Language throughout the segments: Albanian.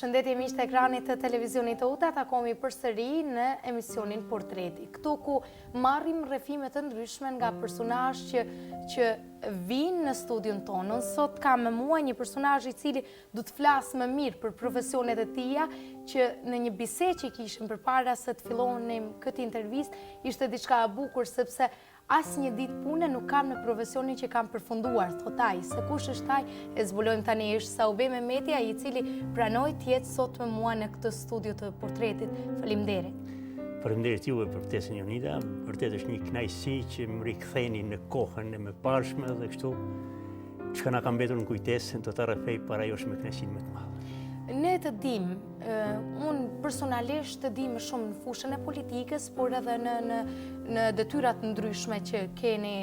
Përshëndetje miqtë e ekranit të televizionit të UTA, takomi përsëri në emisionin Portreti. Këtu ku marrim rrëfime të ndryshme nga personazh që vinë në studion tonë. Sot kam me mua një personazh i cili do të flasë më mirë për profesionet e tija, që në një bisedë që kishim përpara se të fillonim këtë intervistë, ishte diçka e bukur sepse asë një ditë pune nuk kam në profesionin që kam përfunduar, thot ai. Se kush është ai, e zbulojmë tani, është Saube Mehmetia, i cili pranoi të jetë sot me mua në këtë studio të Portretit. Faleminderit. Faleminderit juve për ftesën Jonida. Vërtet është një kënaqësi që më riktheni në kohën e mëparshme dhe kështu çka na ka mbetur në kujtesë, do ta rrëfej para josh me kënaqësinë më të madhe. Ne të dim, unë personalisht të dim shumë në fushën e politikës, por edhe në detyrat ndryshme që keni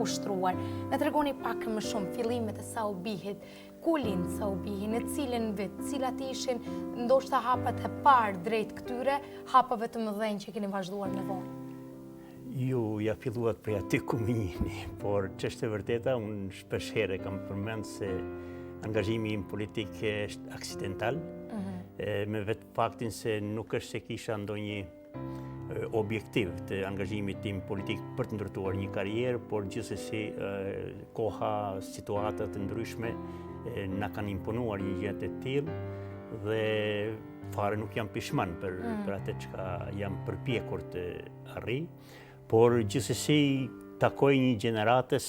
ushtruar. Ne tregoni pak më shumë fillimet e Saubihit, ku lind Saubihi, në cilin vit, cilat ishin ndoshta hapat e parë drejt këtyre hapave të mëdhenj që keni vazhduar në vonë. Ju ja filluat prej aty ku më njihni, por ç'është e vërteta, unë shpesh herë kam përmend se angazhimi im politik është aksidental, me vetë faktin se nuk është se kisha ndonjë objektiv të angazhimit tim politik për të ndërtuar një karrierë, por gjithsesi koha, situata të ndryshme na kanë imponuar një gjë të tillë dhe fare nuk jam pishman për atë çka jam përpjekur të arrij, por gjithsesi takoj një gjeneratës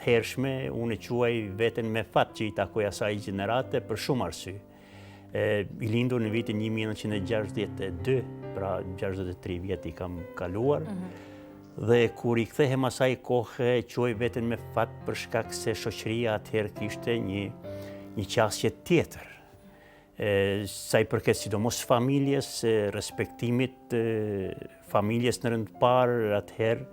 hershme, unë e quaj veten me fat që i takoj asaj gjenerate për shumë arsye. I lindur në vitin 1962, pra 63 vjet i kam kaluar, dhe kur i kthehem asaj kohë, quaj veten me fat për shkak se shoqëria atëherë kishte një qasje tjetër. Sa i përket sidomos familjes, respektimit familjes në rënd parë atëherë,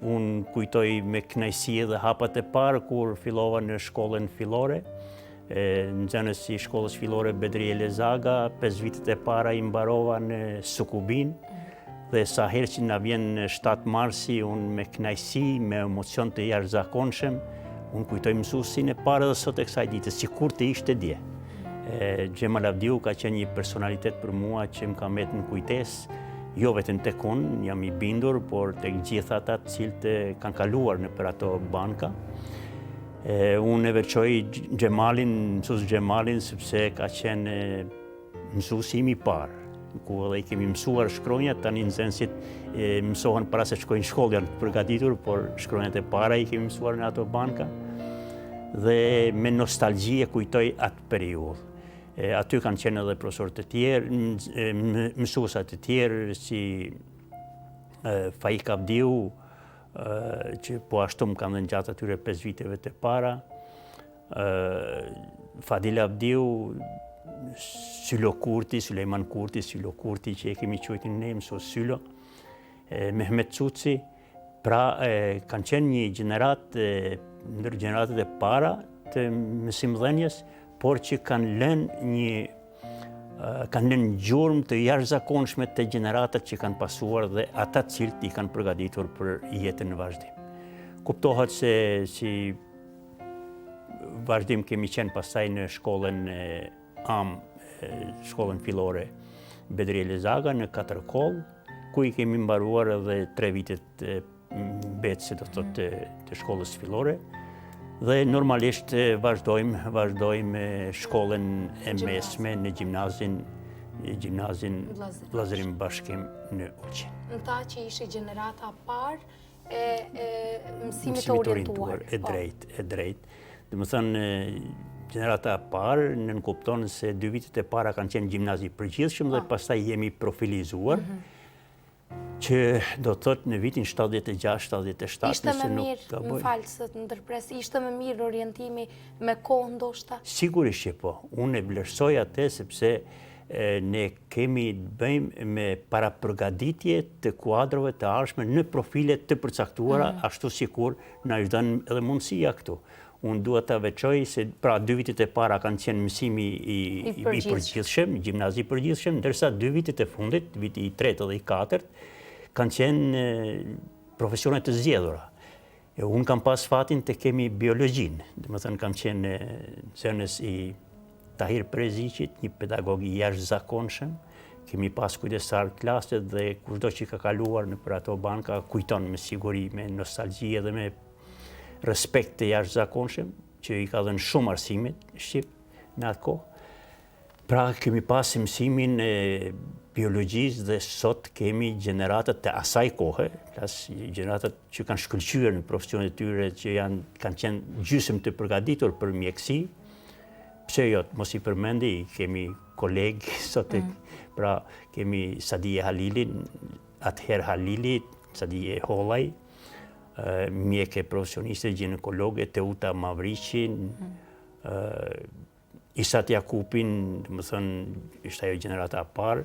unë kujtoj me kënaqësi edhe hapat e parë kur fillova në shkollën fillore, nxënës i shkollës fillore Bedri Elezaga, 5 vitet e para i mbarova në Sukubin, dhe sa herë që na vjen 7 marsi, unë me kënaqësi, me emocion të jashtëzakonshëm, unë kujtoj mësuesin e parë dhe sot e kësaj dite, sikur të ishte dje. Xhemal Avdiu ka qenë një personalitet për mua që më ka mbetur në kujtesë, jo vetëm tek unë, jam i bindur, por tek gjithë ata të cilët kanë kaluar nëpër ato banka. Unë e veçoj mësues Xhemalin, sepse ka qenë mësuesi im i parë, ku edhe i kemi mësuar shkronjat, tani nxënësit mësohen para se shkojnë në shkollë, janë të përgatitur, por shkronjat e para i kemi mësuar në ato banka, dhe me nostalgji e kujtoj atë periudhë. Aty kanë qenë edhe profesorë të tjerë, mësuesa të tjerë, si Faik Avdiu, që po ashtu më kanë dhënë gjatë atyre 5 viteve të para, Fadil Avdiu, Sylo Kurti, Sulejman Kurti, Sylo Kurti që e kemi quajtur ne mësues Sylo, Mehmet Cuci, pra kanë qenë një gjeneratë ndër gjeneratat e para të mësimdhënies, por që kanë lënë gjurmë të jashtëzakonshme të gjeneratat që kanë pasuar dhe ata të cilët i kanë përgatitur për jetën në vazhdim. Kuptohet se si vazhdim kemi qenë pastaj në shkollën shkollën fillore Bedri Elezaga në Katërkoll, ku i kemi mbaruar edhe 3 vitet mbetëse do thotë të shkollës fillore. Dhe normalisht vazhdojmë shkollën e mesme në gjimnazin Vllazërim Bashkim në Ulqin. Në ta që ishe gjenerata parë e mësimit të orientuar. E drejt. Dhe më thënë, gjenerata parë nënkupton se 2 vitet e para kanë qenë gjimnazi përgjithshëm dhe pastaj jemi profilizuar, që do të thotë në vitin 76-77. Ishte më mirë, më falë se të ndërpres, ishte më mirë orientimi me kohë ndoshta? Sigurisht që po. Unë e vlerësoj atë sepse ne kemi të bëjmë me parapërgatitje të kuadrove të ardhshme në profile të përcaktuara, ashtu sikur na është dhënë edhe mundësia këtu. Unë duhet ta veçoj se pra 2 vitet e para kanë qenë mësimi i përgjithshëm, gjimnazi përgjithshëm, ndërsa 2 vitet e fundit, viti i 3 dhe i 4, kanë qenë profesionet të zgjedhura. Unë kam pas fatin të kemi biologjinë, dhe më thënë kam qenë nxënës i Tahir Preziqit, një pedagog i jashtëzakonshëm. Kemi pas kujdestar klaset dhe kushdo që ka kaluar në për ato banka kujton me siguri, me nostalgji dhe me respekt të jashtëzakonshëm, që i ka dhënë shumë arsimit shqip në atë kohë. Pra kemi pas mësimin e biologjisë dhe sot kemi gjeneratat të asaj kohe, gjeneratat që kanë shkëlqyer në profesionet e tyre, që kanë qenë gjysmë të përgatitur për mjekësi. Pse jo, mos i përmendi, kemi kolegë sot, pra kemi Sadije Halilin, atëherë Halili, Sadije Hollaj, mjeke profesioniste, ginekologe, Teuta Mavriqin, Isat Jakupin, më thënë, ishte ajo gjenerata parë.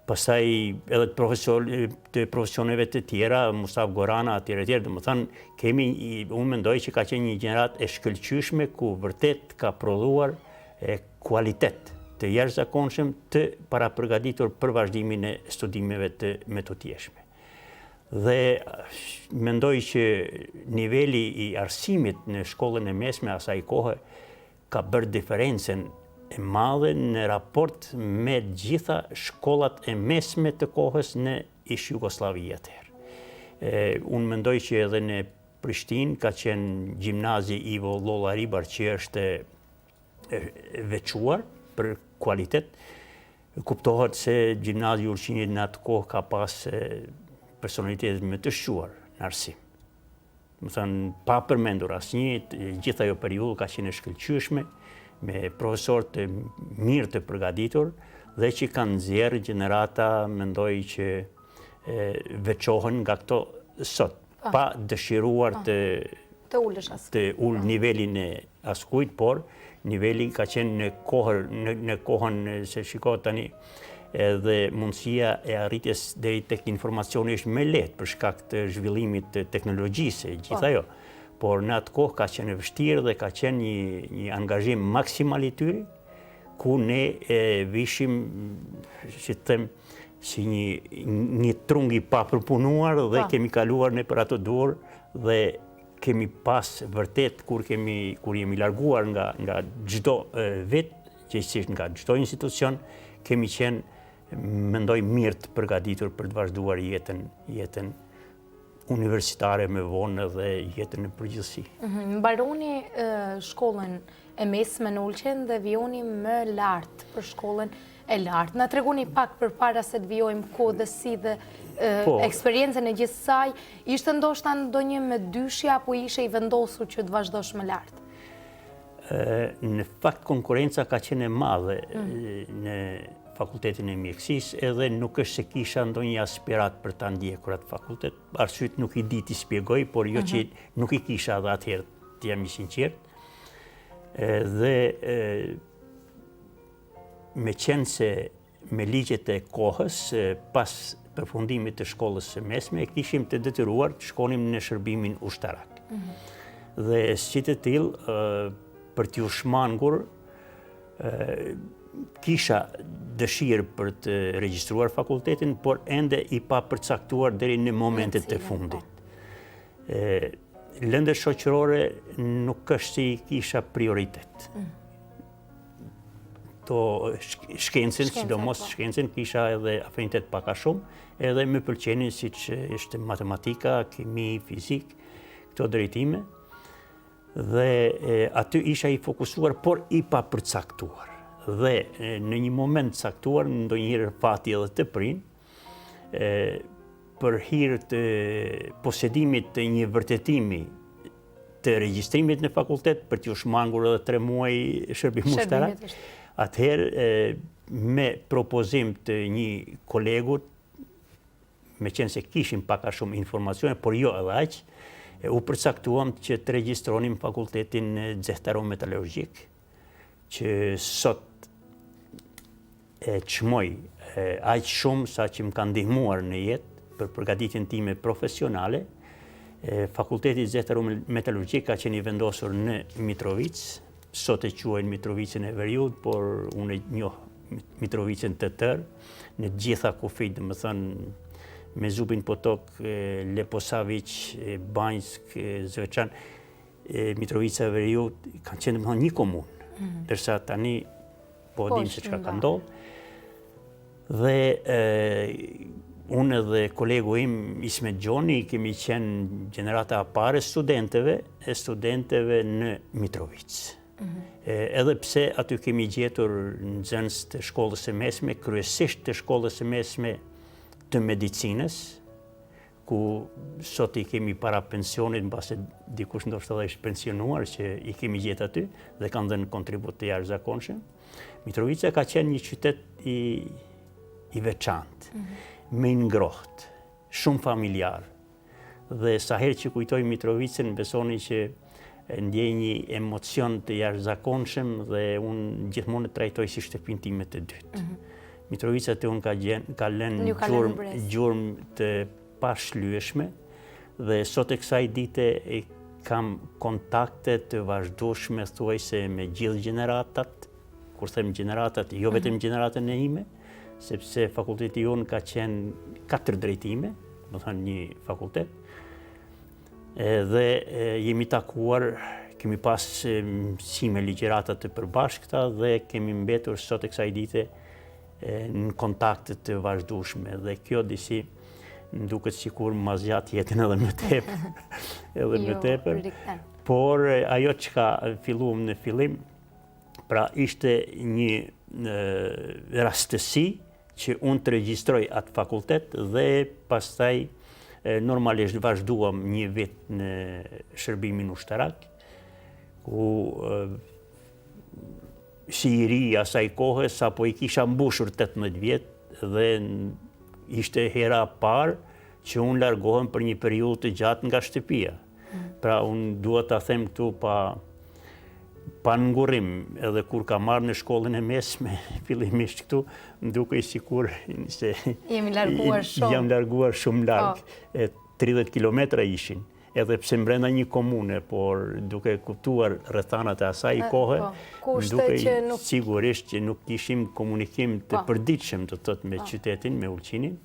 Pastaj edhe të profesioneve të tjera, Mustaf Gorana, tjere, dhe më thënë, unë mendoj që ka qenë një gjenerat e shkëlqyshme ku vërtet ka prodhuar kualitet të jashtëzakonshëm të para përgatitur për vazhdimin e studimeve të metodjeshme. Dhe mendoj që niveli i arsimit në shkollën e mesme asaj kohe ka bërë diferencen e madhe në raport me gjitha shkollat e mesme të kohës në ish Jugoslavia atëherë. Unë mendoj që edhe në Prishtinë ka qenë gjimnazi Ivo Lolla Ribar, që është veçuar për kualitet. Kuptohet se gjimnazi Urqinit në atë kohë ka pas personalitetet më të shquar në arsim. Më thënë, pa përmendur asnjë, gjitha ajo periudhë ka qenë e shkëlqyeshme, me profesorë të mirë të përgatitur dhe që kanë nxjerrë gjenerata, mendoj që veçohen nga këto sot, pa dëshiruar të ul nivelin e askujt, por niveli ka qenë në kohën se shikohet tani, edhe mundësia e arritjes deri tek informacioni është me lehtë për shkak të zhvillimit të teknologjisë, gjithë ajo. Por në atë kohë ka qenë e vështirë dhe ka qenë një angazhim maksimal i tyre, ku ne vishim, si të them, si një trung i papërpunuar dhe kemi kaluar në për ato dorë dhe kemi pas vërtet kur jemi larguar nga çdo vit, gjithsesi nga çdo institucion, kemi qenë mendoj mirë të përgatitur për të vazhduar jetën universitare me vonë dhe jetën në përgjithësi. Mbaroni shkollën e mesme në Ulqen dhe vjoni më lartë për shkollën e lartë. Na tregoni pak përpara se të vjojmë kodësi dhe eksperiencën e gjithë saj, ishte ndoshta ndonjë me dyshje apo ishe i vendosur që të vazhdosh më lartë? Në fakt konkurenca ka qenë e madhe në fakultetin e mjekësisë, edhe nuk është se kisha ndonjë aspirat për ta ndjekur atë fakultet. Arsyet nuk i di t'i shpjegoj, por jo që nuk i kisha edhe atëherë, të jam i sinqert. Dhe me qenë se me ligjet e kohës, pas përfundimit të shkollës së mesme, kishim të detyruar të shkonim në shërbimin ushtarak. Dhe si të tillë, për t'ju shmangur, kisha dëshirë për të regjistruar fakultetin, por ende i pa përcaktuar deri në momentet e fundit. Lëndë shoqërore nuk është si kisha prioritet. To shkencën, sidomos shkencën, kisha edhe afinitet pak a shumë, edhe më pëlqenin siç ishte matematika, kimi, fizik, këto drejtime. Dhe aty isha i fokusuar, por i pa përcaktuar. Dhe në një moment caktuar, ndonjëherë fati edhe të prin, për hir të posedimit të një vërtetimi të regjistrimit në fakultet, për t'ju shmangur edhe 3 muaj shërbim ushtarak, atëherë me propozim të një kolegut, me qenë se kishim pak a shumë informacione, por jo edhe aq, u përcaktuam që të regjistronim fakultetin zehtarometallurgjik, që sot çmoj aq shumë sa që më ka ndihmuar në jetë për përgatitjen time profesionale. Fakulteti zehtarometallurgjik ka qenë i vendosur në Mitrovic, sot e quajnë Mitrovicën e Veriut, por unë e njoh Mitrovicën të tërë, në gjitha kufijt, më thënë, me Zubin Potok, Leposavic, Banjsk, Zvečan, Mitrovica e Veriut, kanë qenë një komunë, dërsa tani po dim se çka ka ndodhur. Dhe unë dhe kolegu im Ismet Gjoni kemi qenë gjenerata e parë studenteve në Mitrovic. Edhe pse aty kemi gjetur nxënës të shkollës së mesme, kryesisht të shkollës së mesme të medicinës, ku sot i kemi para pensionit, mbase dikush ndoshta edhe është pensionuar që i kemi gjetë aty dhe kanë dhënë kontribut të jashtëzakonshëm. Mitrovica ka qenë një qytet i veçantë, me ngrohtë, shumë familjar. Dhe sa herë që kujtoj Mitrovicën, besoni që ndjej një emocion të jashtëzakonshëm dhe unë gjithmonë e trajtoj si shtëpinë time të dytë. Mitrovica të unë ka lënë gjurmë të pashlyeshme dhe sot e kësaj dite kam kontakte të vazhdueshme thuajse me gjithë gjeneratat, kur them gjeneratat, jo vetëm gjeneratën e ime, sepse fakulteti jonë ka qenë 4 drejtime, do thënë një fakultet, dhe jemi takuar, kemi pas mësime ligjërata të përbashkëta dhe kemi mbetur sot e kësaj dite në kontakte të vazhdueshme dhe kjo disi më duket sikur ma zgjat jetën edhe më tepër. Por ajo që ka filluam në fillim, pra ishte një rastësi që unë të regjistroj atë fakultet dhe pastaj normalisht vazhduam një vit në shërbimin ushtarak, ku si i ri asaj kohë, sapo i kisha mbushur 18 vjet dhe ishte hera parë që unë largohem për një periudhë të gjatë nga shtëpia. Pra unë duhet ta them këtu pa ngurrim, edhe kur ka marrë në shkollën e mesme, fillimisht këtu, më duke sikur se jam larguar shumë larg. 30 kilometra ishin, edhe pse brenda një komune, por duke kuptuar rrethanat e asaj kohe, duke sigurisht që nuk kishim komunikim të përditshëm të thotë me qytetin, me Ulqinin,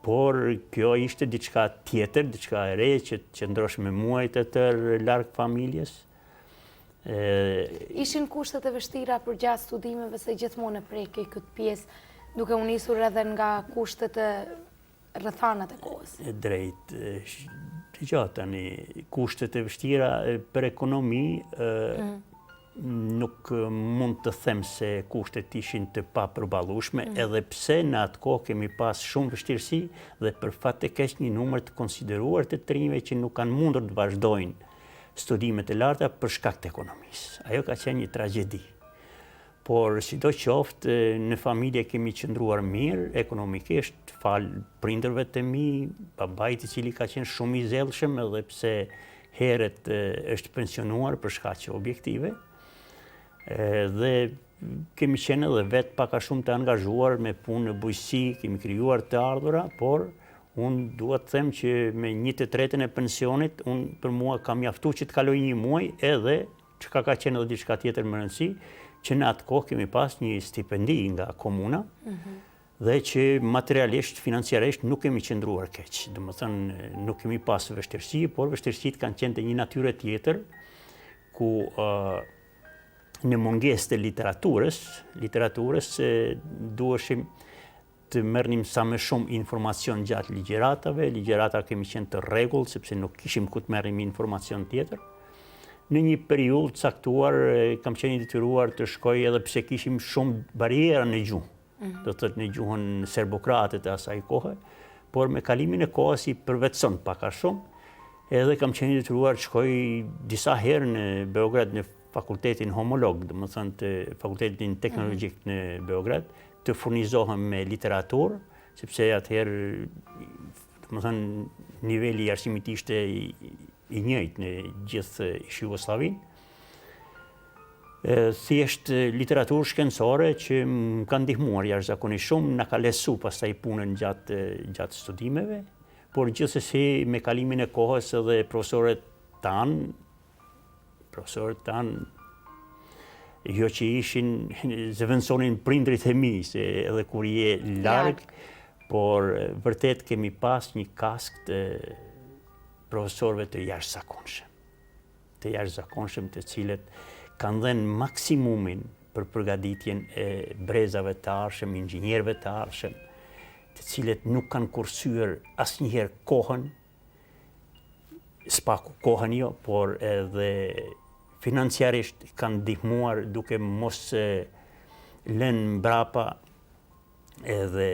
por kjo ishte diçka tjetër, diçka e re që qëndrosh me muajt e tërë larg familjes. Ishin kushtet e vështira për gjatë studimeve se gjithmonë e prekej këtë pjesë, duke u nisur edhe nga kushtet e rrethanat e kohës. Drejt, tani, kushtet e vështira për ekonomi nuk mund të them se kushtet ishin të papërballueshme, edhe pse në atë kohë kemi pas shumë vështirësi dhe për fat të keq një numër të konsideruar të rinjve që nuk kanë mundur të vazhdojnë studimet e larta për shkak të ekonomisë. Ajo ka qenë një tragjedi. Por sidoqoftë në familje kemi qëndruar mirë ekonomikisht, fal prindërve të mi, babait i cili ka qenë shumë i zellshëm edhe pse herët është pensionuar për shkaqe objektive. Dhe kemi qenë edhe vetë pak a shumë të angazhuar me punë në bujqësi, kemi krijuar të ardhura, por unë duhet të them që me 1/3 e pensionit, unë për mua kam mjaftuar që të kaloj një muaj edhe që ka qenë edhe diçka tjetër më rëndësi, që në atë kohë kemi pas një stipendi nga komuna dhe që materialisht, financiarisht nuk kemi qëndruar keq. Do të thënë nuk kemi pas vështirësi, por vështirësitë kanë qenë të një natyre tjetër, ku në mungesë të literaturës duheshim të merrnim sa më shumë informacion gjatë ligjërata kemi qenë të rregull, sepse nuk kishim ku të merrim informacion tjetër. Në një periudhë caktuar kam qenë i detyruar të shkoj edhe pse kishim shumë bariera në gjuhë, do të thotë në gjuhën serbokrate të asaj kohe, por me kalimin e kohës i përvetëson pak a shumë, edhe kam qenë i detyruar të shkoj disa herë në Beograd në fakultetin homolog, do të thonë të fakultetin teknologjik në Beograd, të furnizohem me literaturë, sepse atëherë, do të thonë niveli i arsimit ishte i njëjtë në gjithë Jugosllavinë. Thjesht literaturë shkencore që më kanë ndihmuar jashtëzakonisht shumë, na ka lehtësuar pastaj punën gjatë studimeve, por gjithsesi me kalimin e kohës edhe profesorët tanë, jo që ishin, zëvendësonin prindrit e mi, se edhe kur je larg, por vërtet kemi pas një kask të profesorëve të jashtëzakonshëm, të cilët kanë dhënë maksimumin për përgatitjen e brezave të arshëm, inxhinierëve të arshëm, të cilët nuk kanë kursyer asnjëherë kohën, spaku kohën jo, por edhe financiarisht kanë ndihmuar duke mos lënë mbrapa edhe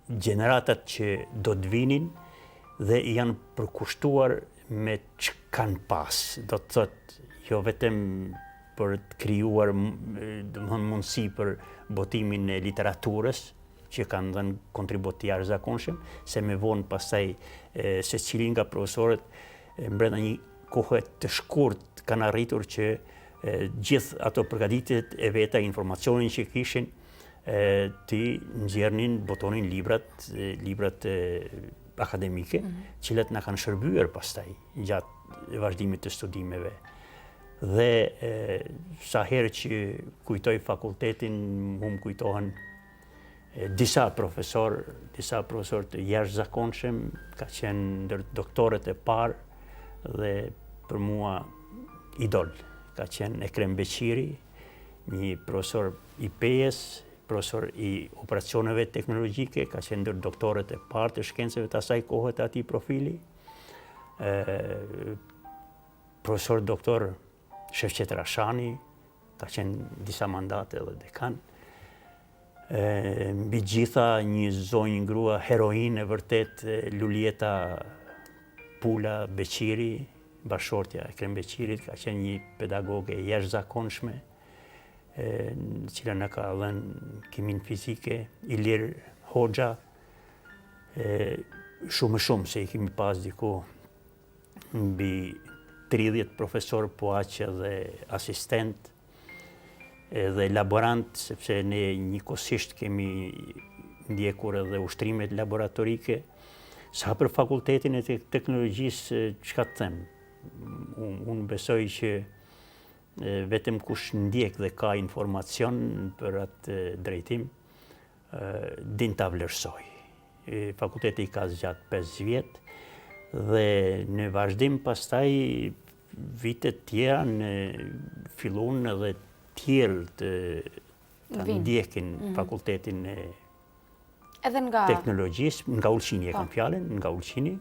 gjeneratat që do të vinin dhe janë përkushtuar me që kanë pas. Do të thotë, jo vetëm për të krijuar mundësi për botimin e literaturës, që kanë dhënë kontribut të jashtëzakonshëm, se me vonë pastaj secili nga profesorët brenda një kohe të shkurt kanë arritur që gjithë ato përgatitjet e veta, informacionin që kishin, të nxjerrnin, botonin librat akademike, cilat na kanë shërbyer pastaj gjatë vazhdimit të studimeve. Dhe sa herë që kujtoj fakultetin, më kujtohen disa profesor të jashtëzakonshëm, ka qenë ndër doktorët e parë dhe për mua idol. Ka qenë Ekrem Beqiri, një profesor i PE-s, profesor i operacioneve teknologjike, ka qenë ndër doktorët e parë të shkencave të asaj kohe të atij profili. Profesor doktor Shefqet Rashani, ka qenë disa mandate dhe dekan. Mbi gjitha një zonjë grua heroin e vërtet, Lulieta Pula Beqiri, bashortja Ekrem Beqirit, ka qenë një pedagoge jashtëzakonshme, cila na ka dhënë kimin fizike, Ilir Hoxha, shumë se i kemi pas diku mbi 30 profesor, po aq edhe asistent dhe laborant, sepse ne njëkohësisht kemi ndjekur edhe ushtrimet laboratorike. Sa për fakultetin e teknologjisë, çka të them? Unë besoj që vetëm kush ndjek dhe ka informacion për atë drejtim, din ta vlerësoj. Fakulteti ka zgjat 5 vjet dhe në vazhdim pastaj vitet tjera fillon edhe tjerë të ndjekin fakultetin e teknologjisë, nga Ulqini e kam fjalën, nga Ulqini.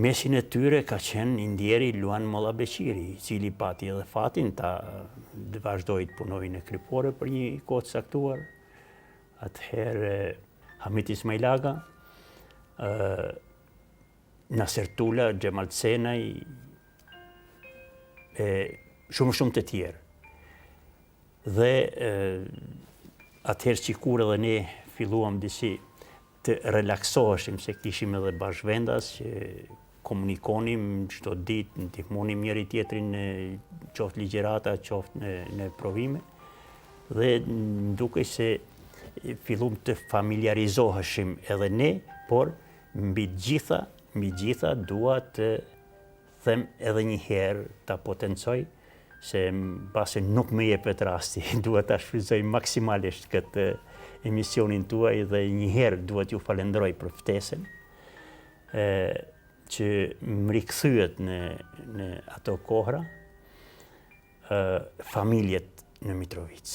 Mesin e tyre ka qenë i ndjeri Luan Molla Beqiri, i cili pati edhe fatin ta vazhdoi të punojë në Krypore për një kohë të caktuar. Atëherë Hamit Ismailaga, Nasser Tula, Xhemal Cenaj, shumë të tjerë. Dhe atëherë sikur edhe ne filluam disi të relaksoheshim, se kishim edhe bashkëvendas që komunikonim çdo ditë, ndihmonim njëri tjetrin në qoftë ligjërata, qoftë në provime. Dhe ndukej se fillum të familiarizoheshim edhe ne, por mbi gjitha dua të them edhe një herë, ta potencoj, se mbase nuk më jepet rasti, dua ta shfrytëzoj maksimalisht këtë emisionin tuaj dhe një herë duhet ju falenderoj për ftesën që më rikthyet në ato kohra, familjet në Mitrovic.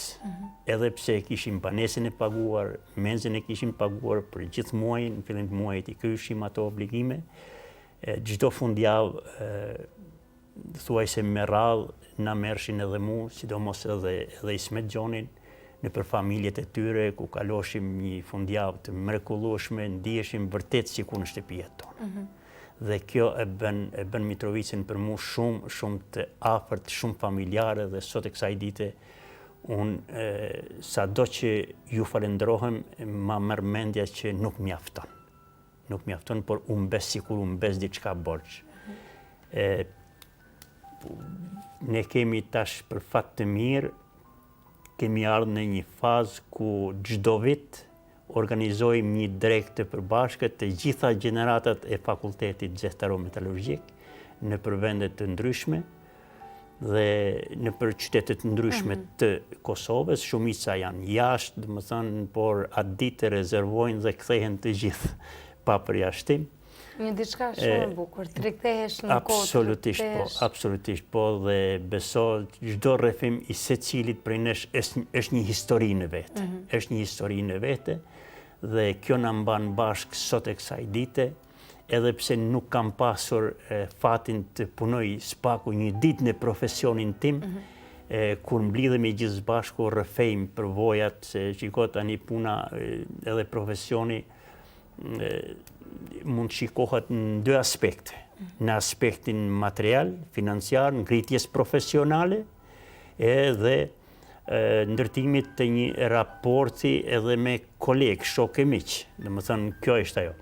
Edhe pse kishim banesën e paguar, menzën e kishim paguar për gjithë muajin, në fillim të muajit i kyshim ato obligime, çdo fundjavë thuajse me radhë na merrshin edhe mu, sidomos edhe Ismet Gjonin, në për familjet e tyre, ku kaloshim një fundjavë të mrekullueshme, ndiheshim vërtet sikur në shtëpinë tonë. Dhe kjo e bën Mitrovicin për mu shumë të afërt, shumë familjare, dhe sot e kësaj dite unë sado që ju falenderohem, ma merr mendja që nuk mjafton. Nuk mjafton, por unë bes sikur unë bes diçka borxh. Ne kemi tash për fat të mirë, kemi ardhur në një fazë ku çdo vit organizojmë një drekë të përbashkët të gjitha gjeneratat e fakultetit zestaro-metallurgjik në për vende të ndryshme dhe në për qytetet ndryshme të Kosovës. Shumica janë jashtë, domethënë, por atë ditë rezervojnë dhe kthehen të gjithë pa përjashtim. Një diçka shumë e bukur, të rikthehesh në kohë. Absolutisht po, dhe beso çdo rrëfim i secilit prej nesh është një histori në vetë. Është një histori në vete dhe kjo na mban bashkë sot e kësaj dite, edhe pse nuk kam pasur fatin të punoj spaku një ditë në profesionin tim, kur mblidhemi gjithë bashku rrëfejmë përvojat, se shiko tani puna edhe profesioni mund shikohet në dy aspekte. Në aspektin material, financiar, ngritjes profesionale, edhe ndërtimit të një raporti edhe me kolegë, shok e miq. Domethënë, kjo është ajo.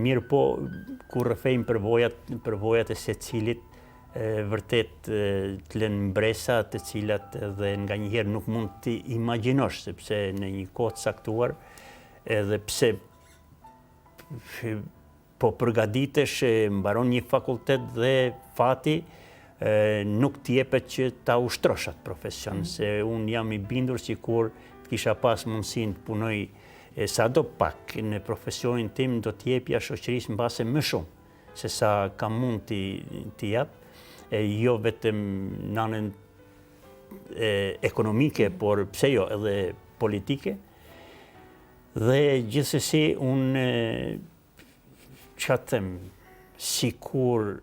Mirë po, kur rrëfejmë përvojat e secilit, vërtet të lënë mbresa të cilat edhe nga njëherë nuk mund të imagjinosh, sepse në një kohë të saktuar, edhe pse po përgatitesh, mbaron një fakultet dhe fati nuk t'jepet që ta ushtrosh atë profesion, se unë jam i bindur sikur kisha pas mundësinë të punoj sa do pak në profesionin tim, do t'jepja shoqërisë mbase më shumë se sa kam mund t'i jap, jo vetëm në anën ekonomike, por pse jo edhe politike. Dhe gjithsesi unë çfarë them, sikur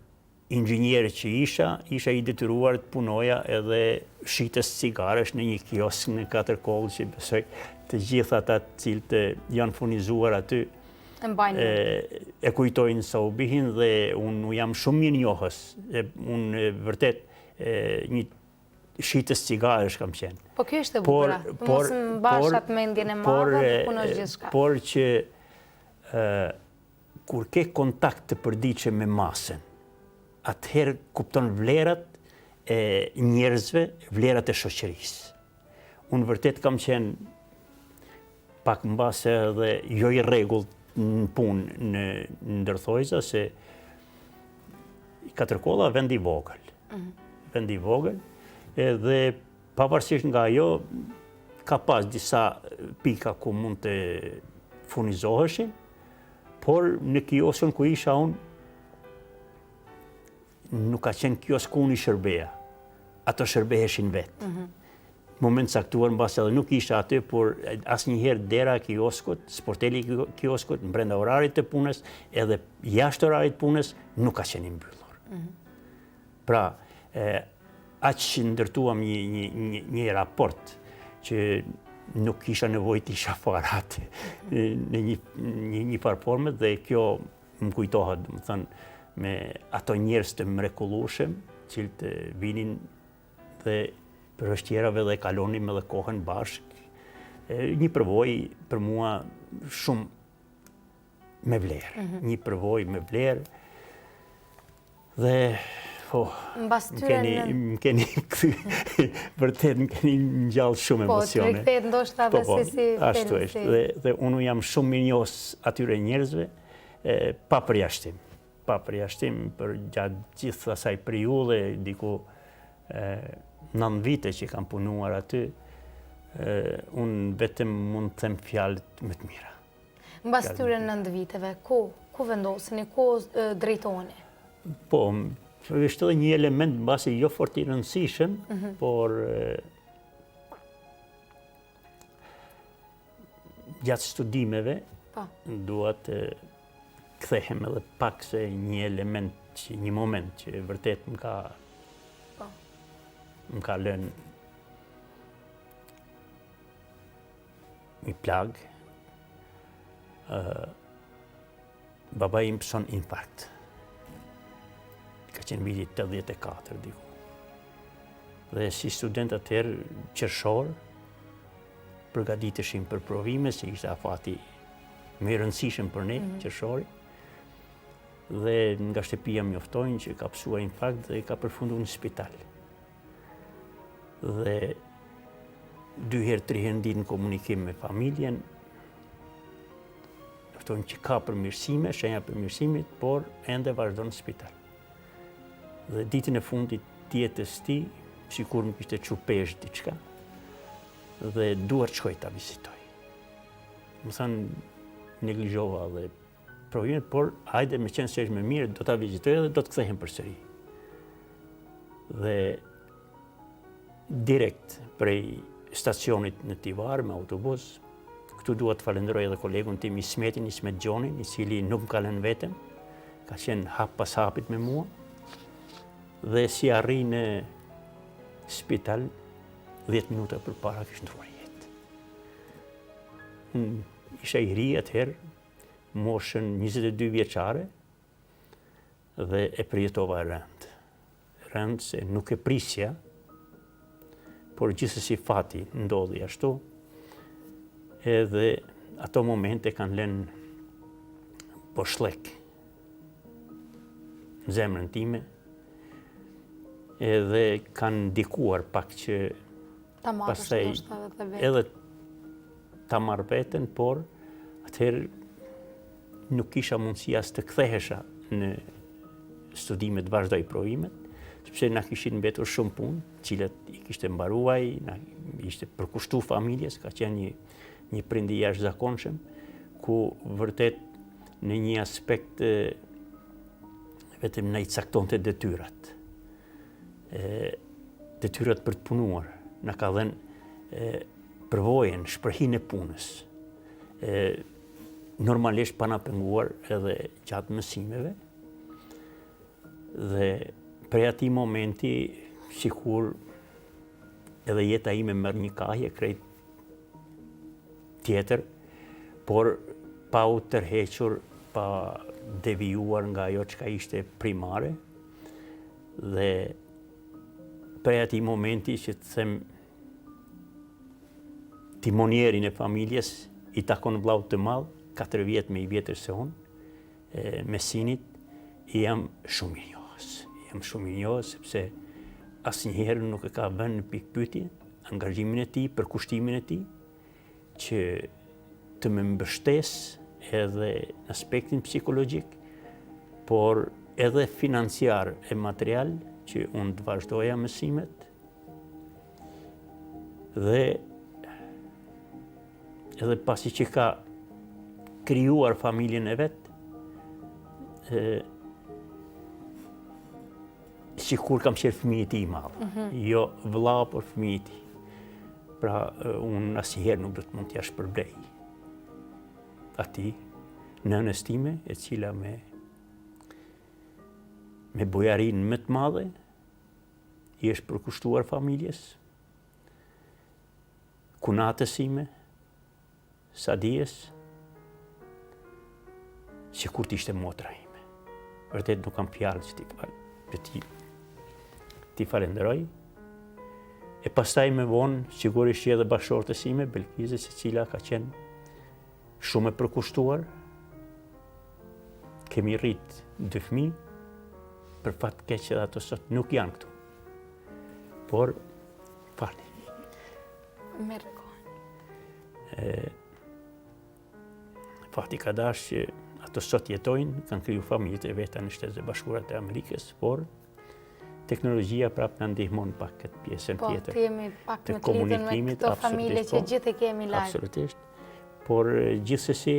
inxhinier që isha i detyruar të punoja edhe shitës cigaresh në një kiosk në Katërkollë, që besoj të gjithë ata të cilët janë furnizuar aty e kujtojnë sa u bihin, dhe unë jam shumë mirë njohës. Unë vërtet një shitës cigaresh kam qenë. Po kjo është e bukura, mos më bash atë mendjen e madhe dhe punosh gjithçka. Por që kur ke kontakt të përditshëm me masën, atëherë kupton vlerat e njerëzve, vlerat e shoqërisë. Unë vërtet kam qenë pak mbase edhe jo i rregullt në punë në ndërthojza, se Katërkolla vend i vogël. Vend i vogël, edhe pavarësisht nga ajo, ka pas disa pika ku mund të furnizoheshin, por në kioskun ku isha unë, nuk ka qenë kiosk ku unë i shërbeja. Ato shërbeheshin vetë. Moment saktuar mbas edhe nuk isha aty, por asnjëherë dera e kioskut, sporteli i kioskut, në brenda orarit të punës, edhe jashtë orarit të punës, nuk ka qenë i mbyllur. Pra, aq ndërtuam një raport që nuk kisha nevojë të isha fare aty në një farë forme, dhe kjo më kujtohet, më thënë, me ato njerëz të mrekullueshëm, që të vinin dhe për vështjerave dhe kalonim edhe kohën bashkë. Një përvojë për mua shumë me vlerë. Një përvojë me vlerë. Dhe më keni vërtet më keni ngjall shumë emocione. Po, të rikthehet ndoshta edhe si ashtu është. Dhe unë jam shumë mirënjohës atyre njerëzve, pa përjashtim. Pa përjashtim, për gjatë gjithë asaj periudhe, diku 9 vite që kam punuar aty, unë vetëm mund të them fjalët më të mira. Mbas këtyre 9 viteve, ku vendoseni, ku drejtoni? Po, është edhe një element mbasi jo fort i rëndësishëm, por gjatë studimeve duat kthehem edhe pak se një element, një moment që vërtet më ka lënë një plagë. Baba im pëson infarkt. Ka qenë viti 84 diku. Dhe si student atëherë qershor, përgatiteshim për provime, se ishte afati më i rëndësishëm për ne, qershori. Dhe nga shtëpia mjoftojnë që ka pësuar infarkt dhe ka përfunduar në spital. Dhe 2 herë, 3 herë ditë në komunikim me familjen, njoftojnë që ka përmirësime, shenja përmirësimit, por ende vazhdo në spital. Dhe ditën e fundit tjetës ti, sikur më kishte çupesh diçka, dhe duar të shkoj ta vizitoj. Më thënë, neglizhova dhe provimet, por hajde me qenë se është më mirë, do ta vizitoj dhe do të kthehem përsëri. Dhe direkt prej stacionit në Tivar me autobus, këtu dua të falenderoj edhe kolegun tim Ismet Gjonin, i cili nuk më ka lënë vetëm, ka qenë hap pas hapit me mua, dhe si arri në spital 10 minuta përpara kishte ndruar jetë. Unë isha i ri atëherë, moshën 22 vjeçare, dhe e përjetova rënd. Rënd se nuk e prisja, por gjithsesi fati ndodhi ashtu, edhe ato momente kanë lënë po shlek në zemrën time, edhe kanë ndikuar pak që pastaj edhe ta marr veten, por atëherë nuk kisha mundësi as të kthehesha në studimet, vazhdoj provimet, sepse na kishin mbetur shumë punë, cilat i kishte mbaruaj, na ishte përkushtu familjes, ka qenë një prind i jashtëzakonshëm, ku vërtet në një aspekt vetëm na i caktonte detyrat. Detyrat për të punuar, na ka dhënë përvojën, shprehjen e punës. Normalisht pa na penguar edhe gjatë mësimeve. Dhe prej atij momenti, sikur edhe jeta ime merr një kahje krejt tjetër, por pa u tërhequr, pa devijuar nga ajo çka ishte primare. Dhe prej atij momenti që të them timonierin e familjes i takon vllaut të madh, 4 vjet më i vjetër se unë, Mesinit, jam shumë i njohës. Jam shumë i njohës sepse asnjëherë nuk e ka vënë në pikpyetje angazhimin e tij, përkushtimin e tij, që të më mbështes edhe në aspektin psikologjik, por edhe financiar e material, që unë të vazhdoja mësimet, dhe edhe pasi që ka krijuar familjen e vet, sikur kam qenë fëmijë i tij i madh, jo vëlla, por fëmijë i tij. Pra, unë asnjëherë nuk do të mund t'ja shpërbrej atij nënës time, e cila me bujarinë më të madhe i është përkushtuar familjes, kunatës ime, Sadijes, sikur t'ishte motra ime. Vërtet nuk kam fjalë që ti falenderoj. E pastaj më vonë, sigurisht edhe bashkëshortës ime, Belkizës, e cila ka qenë shumë e përkushtuar. Kemi rrit 2 fëmijë, për fat keq edhe ato sot nuk janë këtu. Por, fali. Merë kohën. Fati ka dash që ato sot jetojnë, kanë kriju familjet e veta në Shtetet e Bashkuara të Amerikës, por teknologjia prapë na ndihmon pak këtë pjesën tjetër. Po, të jemi pak më të lidhur me këto familje që gjithë e kemi larg. Absolutisht. Por gjithsesi,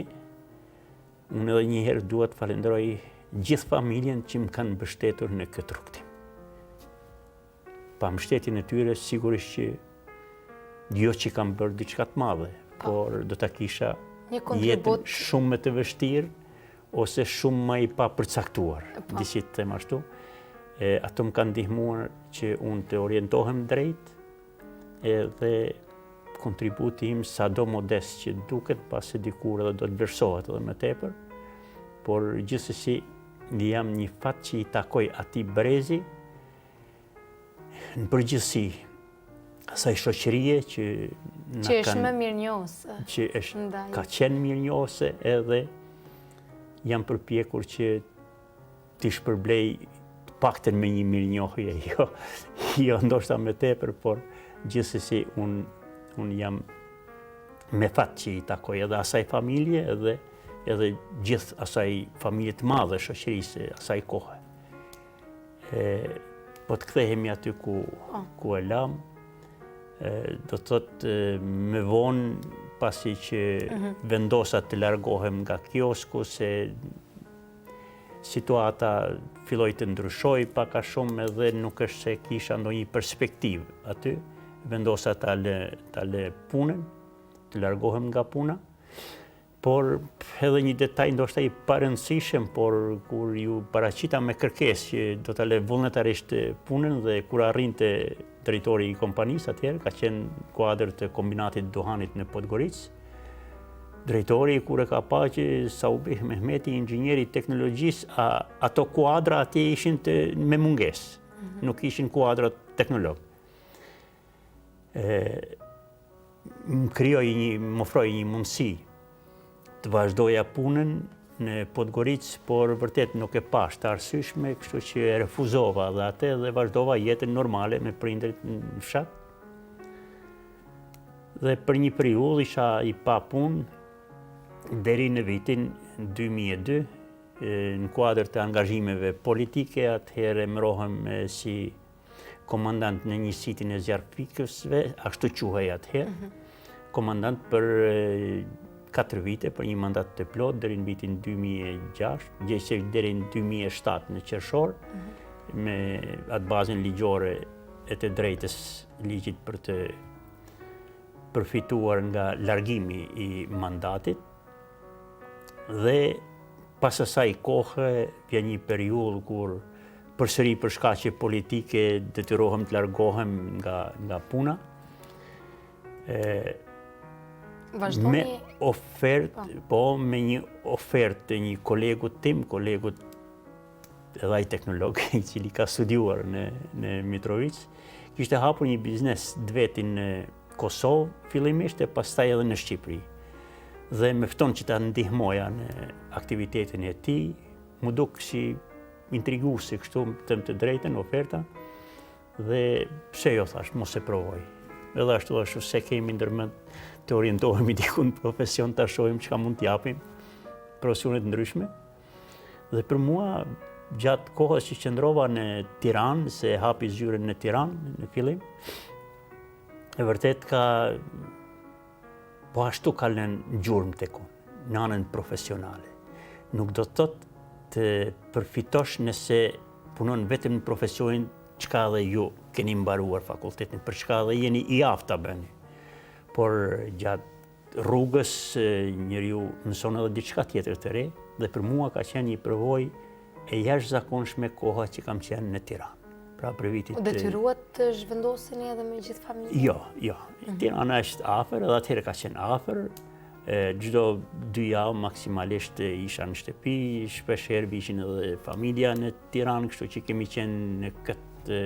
unë edhe një herë dua të falenderoj gjithë familjen që më kanë mbështetur në këtë rrugtim. Pa mbështetjen e tyre, sigurisht që jo që kam bërë diçka të madhe, por do ta kisha jetën shumë më të vështirë, ose shumë më i papërcaktuar, disi të them ashtu. Ato më kanë ndihmuar që unë të orientohem drejt, edhe kontributi im sado modest që duket, pasi dikur edhe do të vlerësohet edhe më tepër, por gjithsesi jam një fat që i takoj atij brezi në përgjithësi, asaj shoqërie që është më mirënjohëse. Që ka qenë mirënjohëse, edhe jam përpjekur që t'i shpërblej paktën me një mirënjohje, jo ndoshta më tepër, por gjithsesi unë jam me fat që i takoj edhe asaj familje, edhe gjithë asaj familje të madhe shoqërisë, asaj kohe. Po të kthehemi aty ku e lam, do të thotë më vonë pasi që vendosa të largohem nga kiosku, se situata filloi të ndryshoj pak a shumë edhe nuk është se kisha ndonjë perspektivë aty. Vendosa ta lë punën, të largohem nga puna. Por edhe një detaj ndoshta i parëndësishëm, por kur ju paraqita me kërkesë që do ta lë vullnetarisht punën dhe kur arrinte drejtori i kompanisë atëherë, ka qenë kuadër të kombinatit duhanit në Podgoricë. Drejtori kur e ka pa që Saubih Mehmeti, inxhinieri i teknologjisë, ato kuadra atje ishin me mungesë, nuk ishin kuadra teknolog. Më ofroi një mundësi të vazhdoja punën në Podgoricë, por vërtet nuk e pash të arsyeshme, kështu që e refuzova dhe atë dhe vazhdova jetën normale me prindërit në fshat. Dhe për një periudhë isha i pa punë deri në vitin 2002, në kuadër të angazhimeve politike. Atëherë emërohem si komandant në njësitin e zjarfikësve, ashtu quhej atëherë, komandant për 4 vite, për një mandat të plot, deri në vitin 2006, deri në 2007 në qershor, me atë bazën ligjore e të drejtës ligjit për të përfituar nga largimi i mandatit. Dhe pas asaj kohe, vjen një periudhë kur përsëri për shkaqe politike detyrohem të largohem nga puna. Me një ofertë të një kolegut tim, kolegut edhe ai teknolog, i cili ka studiuar në Mitrovic, kishte hapur një biznes vetin në Kosovë fillimisht e pastaj edhe në Shqipëri. Dhe më fton që ta ndihmoja në aktivitetin e tij, mu duk si intriguese kështu të drejtën oferta, dhe pse jo, thash, mos e provoj. Edhe ashtu se kemi ndërmend të orientohemi diku në profesion, ta shohim çka mund t'japim, profesione të ndryshme. Dhe për mua, gjatë kohës që qëndrova në Tiranë, se hapi zyrën në Tiranë në fillim, e vërtet po ashtu ka lënë gjurmë tek unë, në anën profesionale. Nuk do të thotë të përfitosh nëse punon vetëm në profesionin çka dhe ju keni mbaruar fakultetin, për çka dhe jeni i aftë ta bëni. Por gjatë rrugës njeriu mëson edhe diçka tjetër të re, dhe për mua ka qenë një përvojë e jashtëzakonshme koha që kam qenë në Tiranë. Pra për vitit... U detyruat të zhvendoseni edhe me gjithë familjen? Jo. Tirana është afër, edhe atëherë ka qenë afër. Çdo 2 javë maksimalisht isha në shtëpi, shpeshherë vishin edhe familja në Tiranë, kështu që kemi qenë në këtë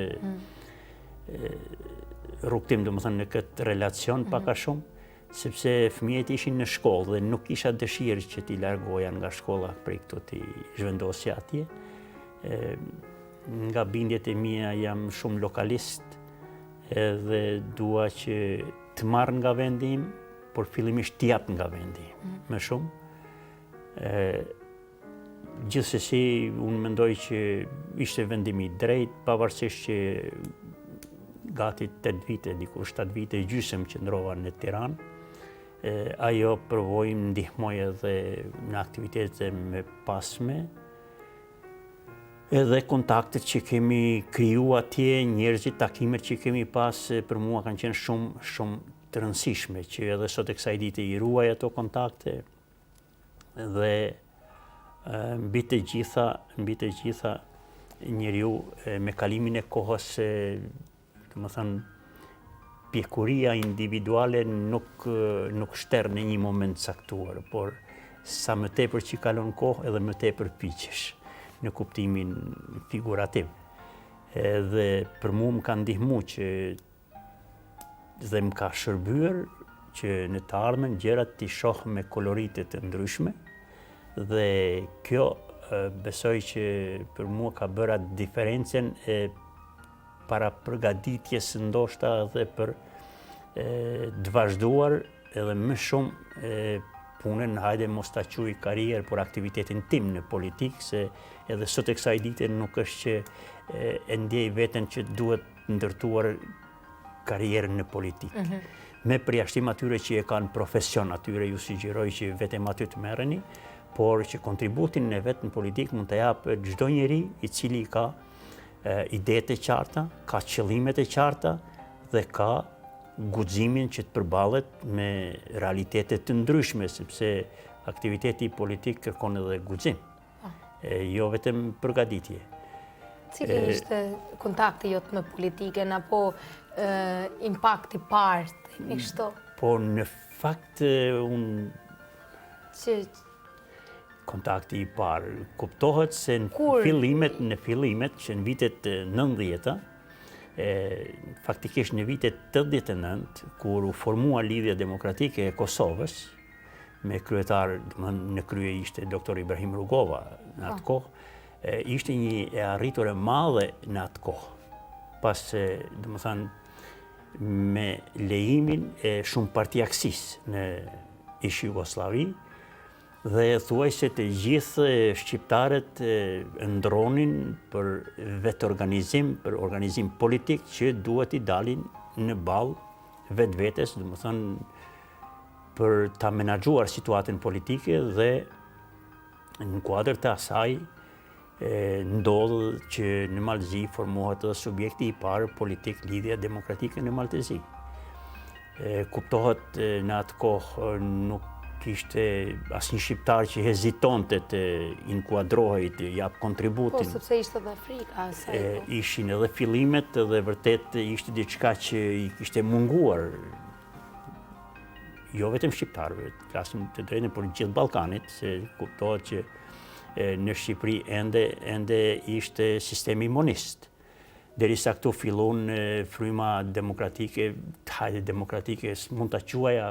rrugtim, domethënë në këtë relacion pak a shumë, sepse fëmijët ishin në shkollë dhe nuk kisha dëshirë që t'i largoja nga shkolla prej këtu t'i zhvendosja atje. Nga bindjet e mia jam shumë lokalist edhe dua që të marr nga vendi im, por fillimisht t'i jap nga vendi më shumë. Gjithsesi, unë mendoj që ishte vendimi i drejtë, pavarësisht që gati 8 vite, diku 7 vite gjysmë qëndrova në Tiranë. Ajo përvojë më ndihmoi edhe në aktivitete më pasme, edhe kontaktet që kemi kriju atje, njerëzit, takimet që kemi pas, për mua kanë qenë shumë të rëndësishme, që edhe sot e kësaj dite i ruaj ato kontakte, dhe mbi të gjitha njeriu me kalimin e kohës, domethënë pjekuria individuale nuk shterr në një moment caktuar, por sa më tepër që kalon kohë edhe më tepër piqesh, në kuptimin figurativ. Dhe për mua më ka ndihmuar që dhe më ka shërbyer që në të ardhmen gjërat t'i shoh me kolorite të ndryshme, dhe kjo besoj që për mua ka bërë atë diferencën para përgatitjes ndoshta edhe për të vazhduar edhe më shumë punën, hajde mos ta quaj karrierë, por aktivitetin tim në politikë, se edhe sot e kësaj dite nuk është që e ndjej veten që duhet ndërtuar karrierën në politikë. me përjashtim atyre që e kanë profesion, atyre ju sugjeroj që vetëm aty të merreni, por që kontributin e vetë në politikë mund të japë çdo njeri i cili ka idetë e qarta, ka qëllimet e qarta dhe ka guximin që të përballet me realitetet të ndryshme, sepse aktiviteti politik kërkon edhe guxim, jo vetëm përgatitje. Cili ishte kontakti jot me politikën apo impakti parë i kështu? Po në fakt kontakti i parë kuptohet se në fillimet që në vitet 90-ta, faktikisht në vitet 89, kur u formua Lidhja Demokratike e Kosovës, me kryetar, në krye ishte Dr. Ibrahim Rugova në atë kohë, ishte një e arritur e madhe në atë kohë. Pas, me lejimin e shumë partiaksisë në ish Jugosllavi, dhe thuaj se të gjithë shqiptarët ndronin për vetë organizim, për organizim politik që duhet i dalin në balë vetes, për ta menaxhuar situatën politike dhe në kuadër të asaj ndodh që në Maltëzi formohet edhe subjekti i parë politik Lidhja Demokratike në Maltëzi. Kuptohet në atë kohë nuk kishte asnjë shqiptar që hezitonte të inkuadrohej, të jap kontributin. Po, sepse ishte edhe Afrika. Ishin edhe fillimet dhe vërtet ishte diçka që i kishte munguar, jo vetëm shqiptarëve, flasim të drejtën për gjithë Ballkanit, se kuptohet që në Shqipëri ende ishte sistemi monist. Derisa këtu fillon fryma demokratike, mund ta quaja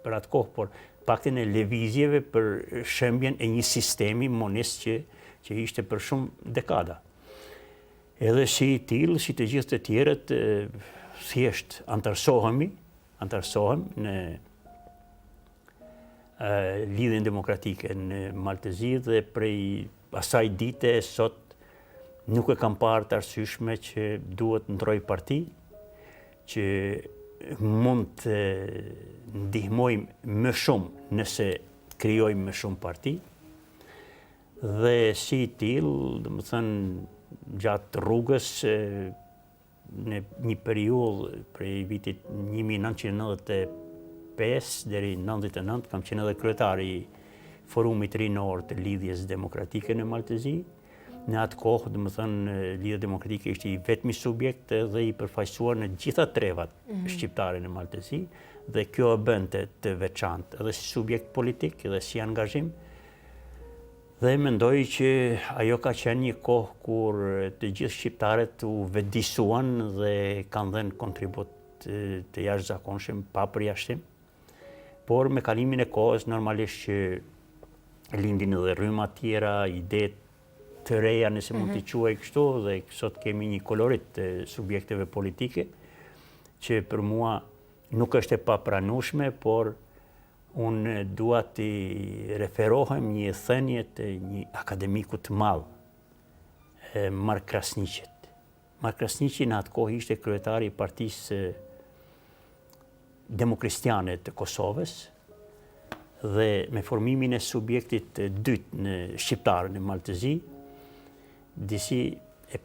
për atë kohë, por paktën e lëvizjeve për shembjen e një sistemi monist që ishte për shumë dekada. Edhe si i tillë, si të gjithë të tjerët, thjesht antarësohem në Lidhjen Demokratike në Maltëzi dhe prej asaj dite sot nuk e kam parë të arsyeshme që duhet ndroj parti, që mund të ndihmojmë më shumë nëse krijojmë më shumë parti, dhe si i tillë, gjatë rrugës në një periudhë prej vitit 1995 deri 99 kam qenë edhe kryetari i Forumit Rinor të Lidhjes Demokratike në Maltëzi. Në atë kohë, Lidhja Demokratike ishte i vetmi subjekt dhe i përfaqësuar në gjitha trevat shqiptare në Maltëzi, dhe kjo e bënte të veçantë edhe si subjekt politik dhe si angazhim. Dhe mendoj që ajo ka qenë një kohë kur të gjithë shqiptarët u vetëdijsuan dhe kanë dhënë kontribut të jashtëzakonshëm pa përjashtim. Por me kalimin e kohës, normalisht që lindin edhe rryma tjera, ide të reja nëse mund t'i quaj kështu, dhe sot kemi një kolorit të subjekteve politike, që për mua nuk është e papranueshme, por unë dua t'i referohem një thënie të një akademiku të madh, Mark Krasniqit. Mark Krasniqi në atë kohë ishte kryetari i Partisë Demokristiane të Kosovës, dhe me formimin e subjektit të dytë në shqiptar në Maltëzi, disi e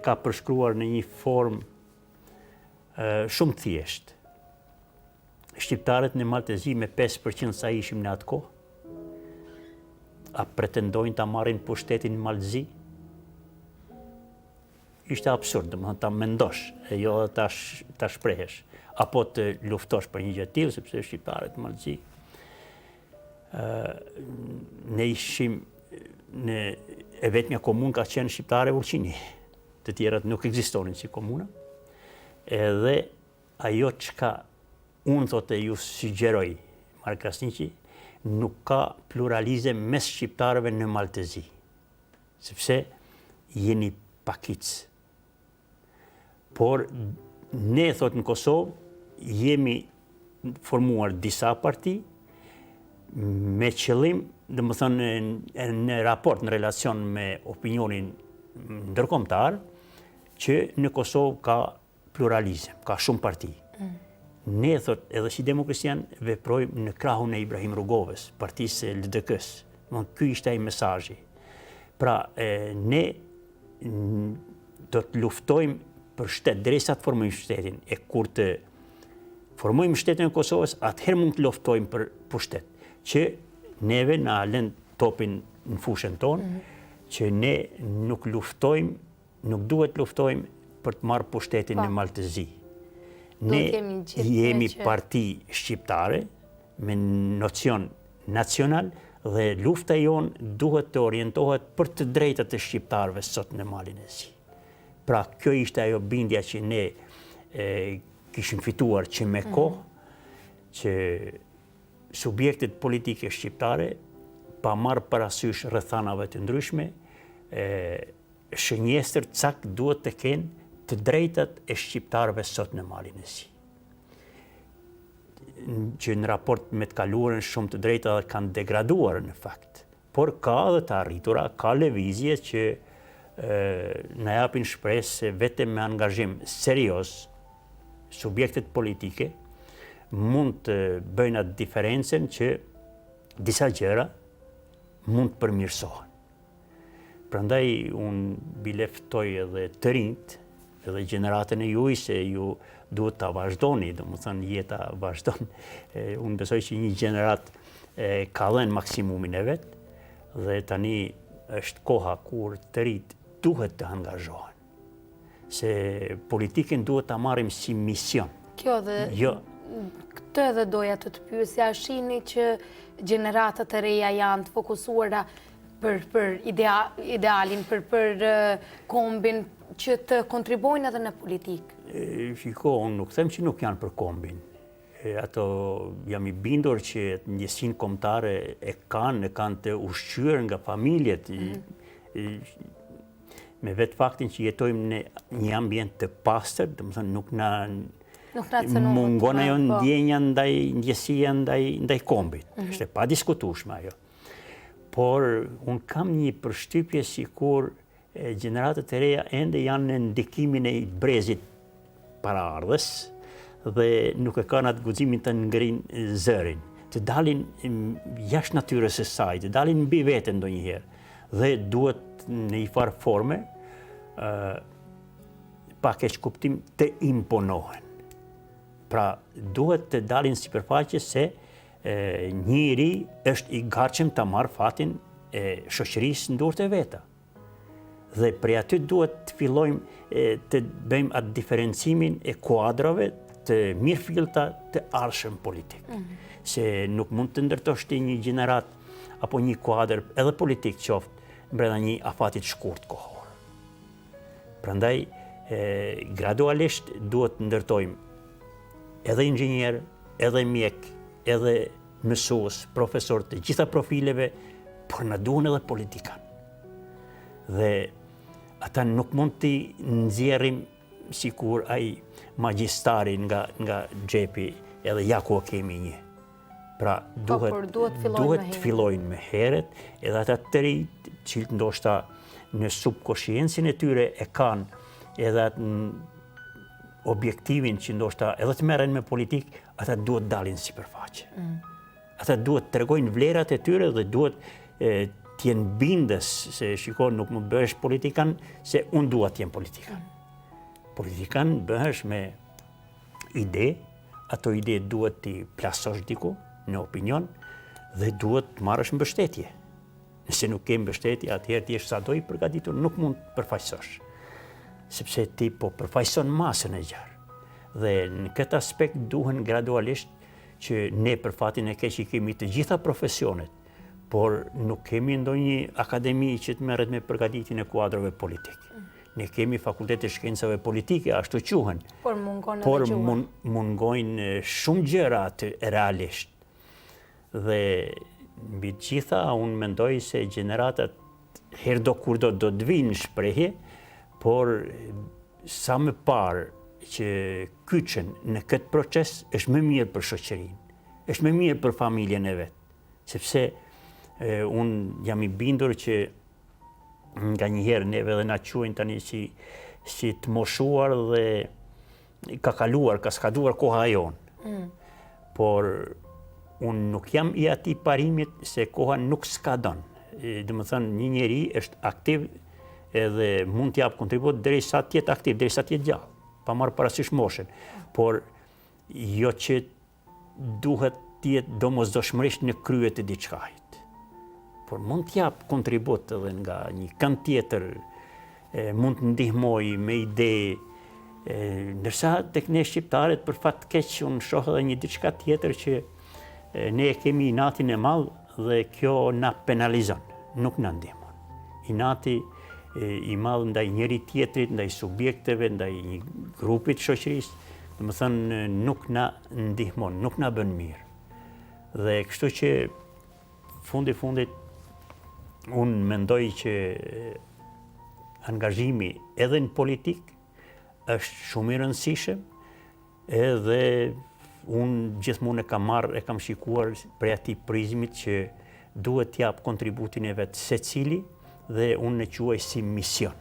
ka përshkruar në një formë shumë thjesht. Shqiptarët në Maltëzi me 5% sa ishim në atë kohë, a pretendojnë ta marrin pushtetin në Maltëzi? Ishte absurd, ta mendosh, e jo ta shprehesh, apo të luftosh për një gjë të tillë, sepse shqiptarët në Maltëzi ne ishim në e vetmja komunë ka qenë shqiptare Vulqini, të tjerat nuk ekzistonin si komuna, edhe ajo çka unë thotë ju sugjeroj, Mark Krasniqi, nuk ka pluralizëm mes shqiptarëve në Maltëzi, sepse jeni pakicë. Por ne, thot, në Kosovë, jemi formuar disa parti me qëllim, në raport, në relacion me opinionin ndërkombëtar, që në Kosovë ka pluralizëm, ka shumë parti. Ne, thot, edhe si Demokrishtian, veprojmë në krahun e Ibrahim Rugovës, partisë LDK-s. Ky ishte ai mesazhi. Pra, ne do të luftojmë për shtet, derisa të formojmë shtetin. E kur të formojmë shtetin e Kosovës, atëherë mund të luftojmë për pushtet. Që neve na lën topin në fushën tonë, që ne nuk luftojmë, nuk duhet luftojmë për të marrë pushtetin në Maltëzi. Ne jemi parti shqiptare me nocion nacional dhe lufta jonë duhet të orientohet për të drejtat e shqiptarëve sot në Malin e Zi. Pra, kjo ishte ajo bindja që ne kishim fituar që me kohë, që subjektet politike shqiptare, pa marrë parasysh rrethanave të ndryshme, shënjestër cak duhet të kenë të drejtat e shqiptarëve sot në Malin e Zi. Që në raport me të kaluarën shumë të drejta dhe kanë degraduar në fakt. Por ka dhe të arritura, ka lëvizje që na japin shpresë se vetëm me angazhim serioz subjektet politike mund të bëjnë atë diferencën që disa gjëra mund të përmirësohen. Prandaj unë bileftoj edhe të rinjt, edhe gjeneratën e juaj se ju duhet ta vazhdoni, domethënë jeta vazhdon. Unë besoj që një gjenerat ka dhënë maksimumin e vet dhe tani është koha kur të rinjt duhet të angazhohen. Se politikën duhet ta marrim si mision. Kjo dhe këtë edhe doja të pyesja, shihni që gjeneratat e reja janë të fokusuara për idealin, për kombin, që të kontribojnë edhe në politikë? Shiko, unë nuk them që nuk janë për kombin. Ato jam i bindur që ndjesinë kombëtare e kanë të ushqyer nga familjet. Me vetë faktin që jetojmë në një ambient të pastër, domethënë nuk na mungon ajo ndjenja ndjesia ndaj kombit. Është e padiskutueshme ajo. Por unë kam një përshtypje sikur gjeneratët e reja ende janë në ndikimin e brezit paraardhës dhe nuk e kanë atë guximin të ngrinë zërin, të dalin jashtë natyrës së saj, të dalin mbi veten ndonjëherë dhe duhet në një farë forme pa keq kuptim të imponohen. Pra duhet të dalin sipërfaqe se njëri është i gatshëm ta marrë fatin e shoqërisë në dorët e veta. Dhe prej aty duhet të fillojmë të bëjmë atë diferencimin e kuadrave të mirëfillta të arshëm politik. Se nuk mund të ndërtosh ti një gjenerat apo një kuadër edhe politik qoftë brenda një afatit shkurt kohor. Prandaj gradualisht duhet të ndërtojmë edhe inxhinier, edhe mjek, edhe mësues, profesor të gjitha profileve, por na duhen edhe politikan. Dhe ata nuk mund t'i nxjerrim sikur ai magjistari nga xhepi, edhe ja ku kemi një. Pra duhet të fillojnë me heret, edhe ata të rinjt që ndoshta në subkonsciencën e tyre e kanë edhe atë objektivin që ndoshta edhe të merren me politikë, ata duhet dalin sipërfaqe. Ata duhet të tregojnë vlerat e tyre dhe duhet t'jen bindës se shikon nuk më bëhesh politikan se unë dua t'jem politikan. Politikan bëhesh me ide, ato ide duhet t'i plasosh diku në opinion dhe duhet të marrësh mbështetje. Nëse nuk ke mbështetje, atëherë ti je sado i përgatitur, nuk mund të përfaqësosh. Sepse ti po përfaqëson masën e gjarë. Dhe në këtë aspekt duhen gradualisht që ne për fatin e keq i kemi të gjitha profesionet, por nuk kemi ndonjë akademi që të merret me përgatitjen e kuadrave politike. Ne kemi fakultete shkencave politike, ashtu quhen. Por mungon edhe por gjuha. Mungojnë shumë gjëra realisht. Dhe mbi të gjitha, unë mendoj se gjeneratat herdo kurdo do të vinë në shprehje, por sa më parë që kyçen në këtë proces është më mirë për shoqërinë, është më mirë për familjen e vet, sepse unë jam i bindur që nga njëherë neve dhe na quajnë tani si të moshuar dhe ka kaluar, ka skaduar koha jonë. Por unë nuk jam i atij parimit se koha nuk skadon. Dhe më thënë, një njeri është aktiv edhe mund t'jap kontribut derisa t'jetë aktiv, derisa t'jetë gjallë, pa marrë parasysh moshën. Por jo që duhet t'jetë domosdoshmërisht në krye të diçkajt. Por mund t'jap kontribut edhe nga një kënd tjetër, mund të ndihmoj me ide, ndërsa tek ne shqiptarët për fat keq unë shoh edhe një diçka tjetër që ne kemi inatin e madh dhe kjo na penalizon, nuk na ndihmon. Inati i madh ndaj njëri tjetrit, ndaj subjekteve, ndaj një grupit shoqërisë, domethënë nuk na ndihmon, nuk na bën mirë. Dhe kështu që fundit unë mendoj që angazhimi edhe në politik është shumë i rëndësishëm, edhe unë gjithmonë e kam shikuar prej atij prizmit që duhet t'jap kontributin e vet secili dhe unë e quaj si mision.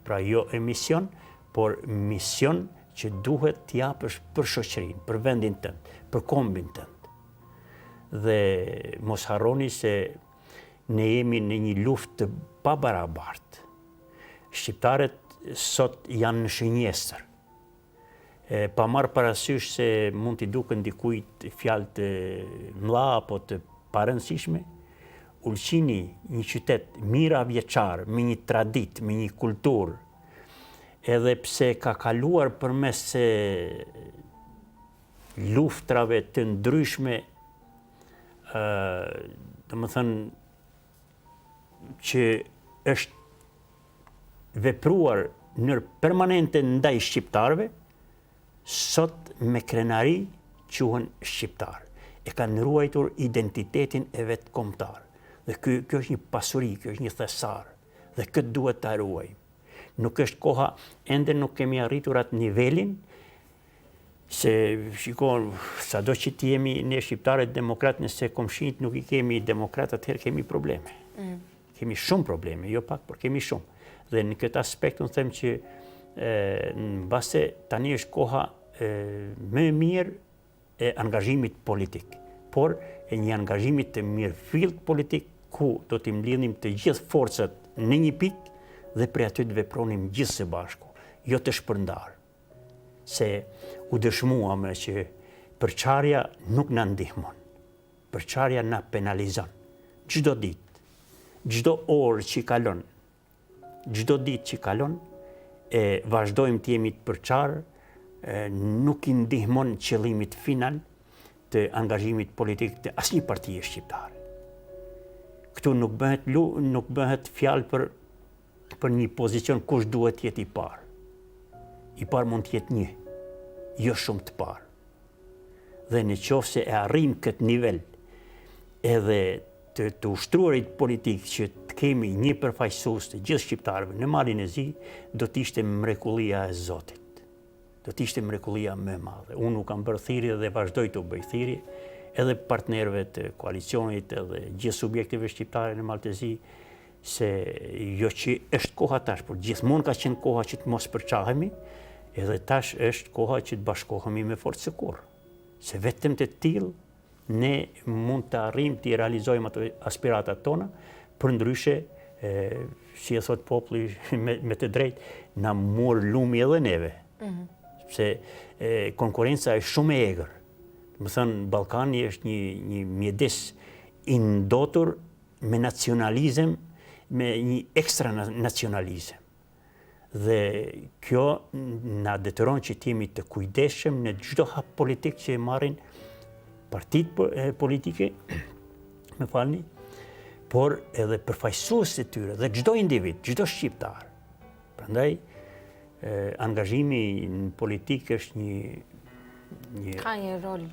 Pra jo emision, por mision që duhet t'japësh për shoqërinë, për vendin tënd, për kombin tënd. Dhe mos harroni se ne jemi në një luftë të pabarabartë. Shqiptarët sot janë në shënjestër. Pa marrë parasysh se mund t'i duken dikujt fjalë të mëdha apo të parëndësishme, Ulqini, një qytet mirëavjeçar, me një traditë, me një kulturë, edhe pse ka kaluar përmes luftrave të ndryshme, domethënë që është vepruar në permanente ndaj shqiptarëve, sot me krenari quhen shqiptar. E kanë ruajtur identitetin e vet kombëtar. Dhe kjo është një pasuri, kjo është një thesar, dhe këtë duhet ta ruajmë. Nuk është koha, ende nuk kemi arritur atë nivelin, se shikon, sado që ti jemi ne shqiptarët demokrat, nëse komshinit nuk i kemi demokrat, atëherë kemi probleme. Kemi shumë probleme, jo pak, por kemi shumë. Dhe në këtë aspekt unë them që në base tani është koha më e mirë e angazhimit politik, por e një angazhimit të mirëfillt politik, ku do t'i mbledhnim të gjithë forcat në një pikë dhe prej aty të vepronim gjithë së bashku, jo të shpërndarë. Se u dëshmuam që përçarja nuk na ndihmon, përçarja na penalizon. Çdo ditë, çdo orë që kalon, çdo ditë që kalon, e vazhdojmë të jemi të përçarë, nuk i ndihmon qëllimit final të angazhimit politik të asnjë partie shqiptare. Këtu nuk bëhet fjalë për një pozicion kush duhet jetë i parë. I parë mund të jetë një, jo shumë të parë. Dhe në qoftë se e arrijmë këtë nivel, edhe të ushtruarit politik që të kemi një përfaqësues të gjithë shqiptarëve në Malin e Zi, do të ishte mrekullia e Zotit. Do të ishte mrekullia më e madhe. Unë nuk kam bërë thirrje dhe vazhdoj të bëj thirrje edhe partnerëve të koalicionit edhe gjithë subjekteve shqiptare në Malin e Zi, se jo që është koha tash, por gjithmonë ka qenë koha që të mos përçahemi, edhe tash është koha që të bashkohemi me forcë së kurrë. Se vetëm të tillë ne mund të arrijmë të realizojmë ato aspiratat tona, përndryshe, si e thot populli me të drejtë, na mor lumi edhe neve. Sepse konkurenca është shumë e egër. Më thënë, Ballkani është një mjedis i ndotur me nacionalizëm, me një ekstra nacionalizëm. Dhe kjo na detyron që t'jemi të kujdesshëm në çdo hap politik që e marrin partitë politike, me falni, por edhe përfaqësuesit e tyre dhe çdo individ, çdo shqiptar. Prandaj angazhimi në politikë është një ka një rol.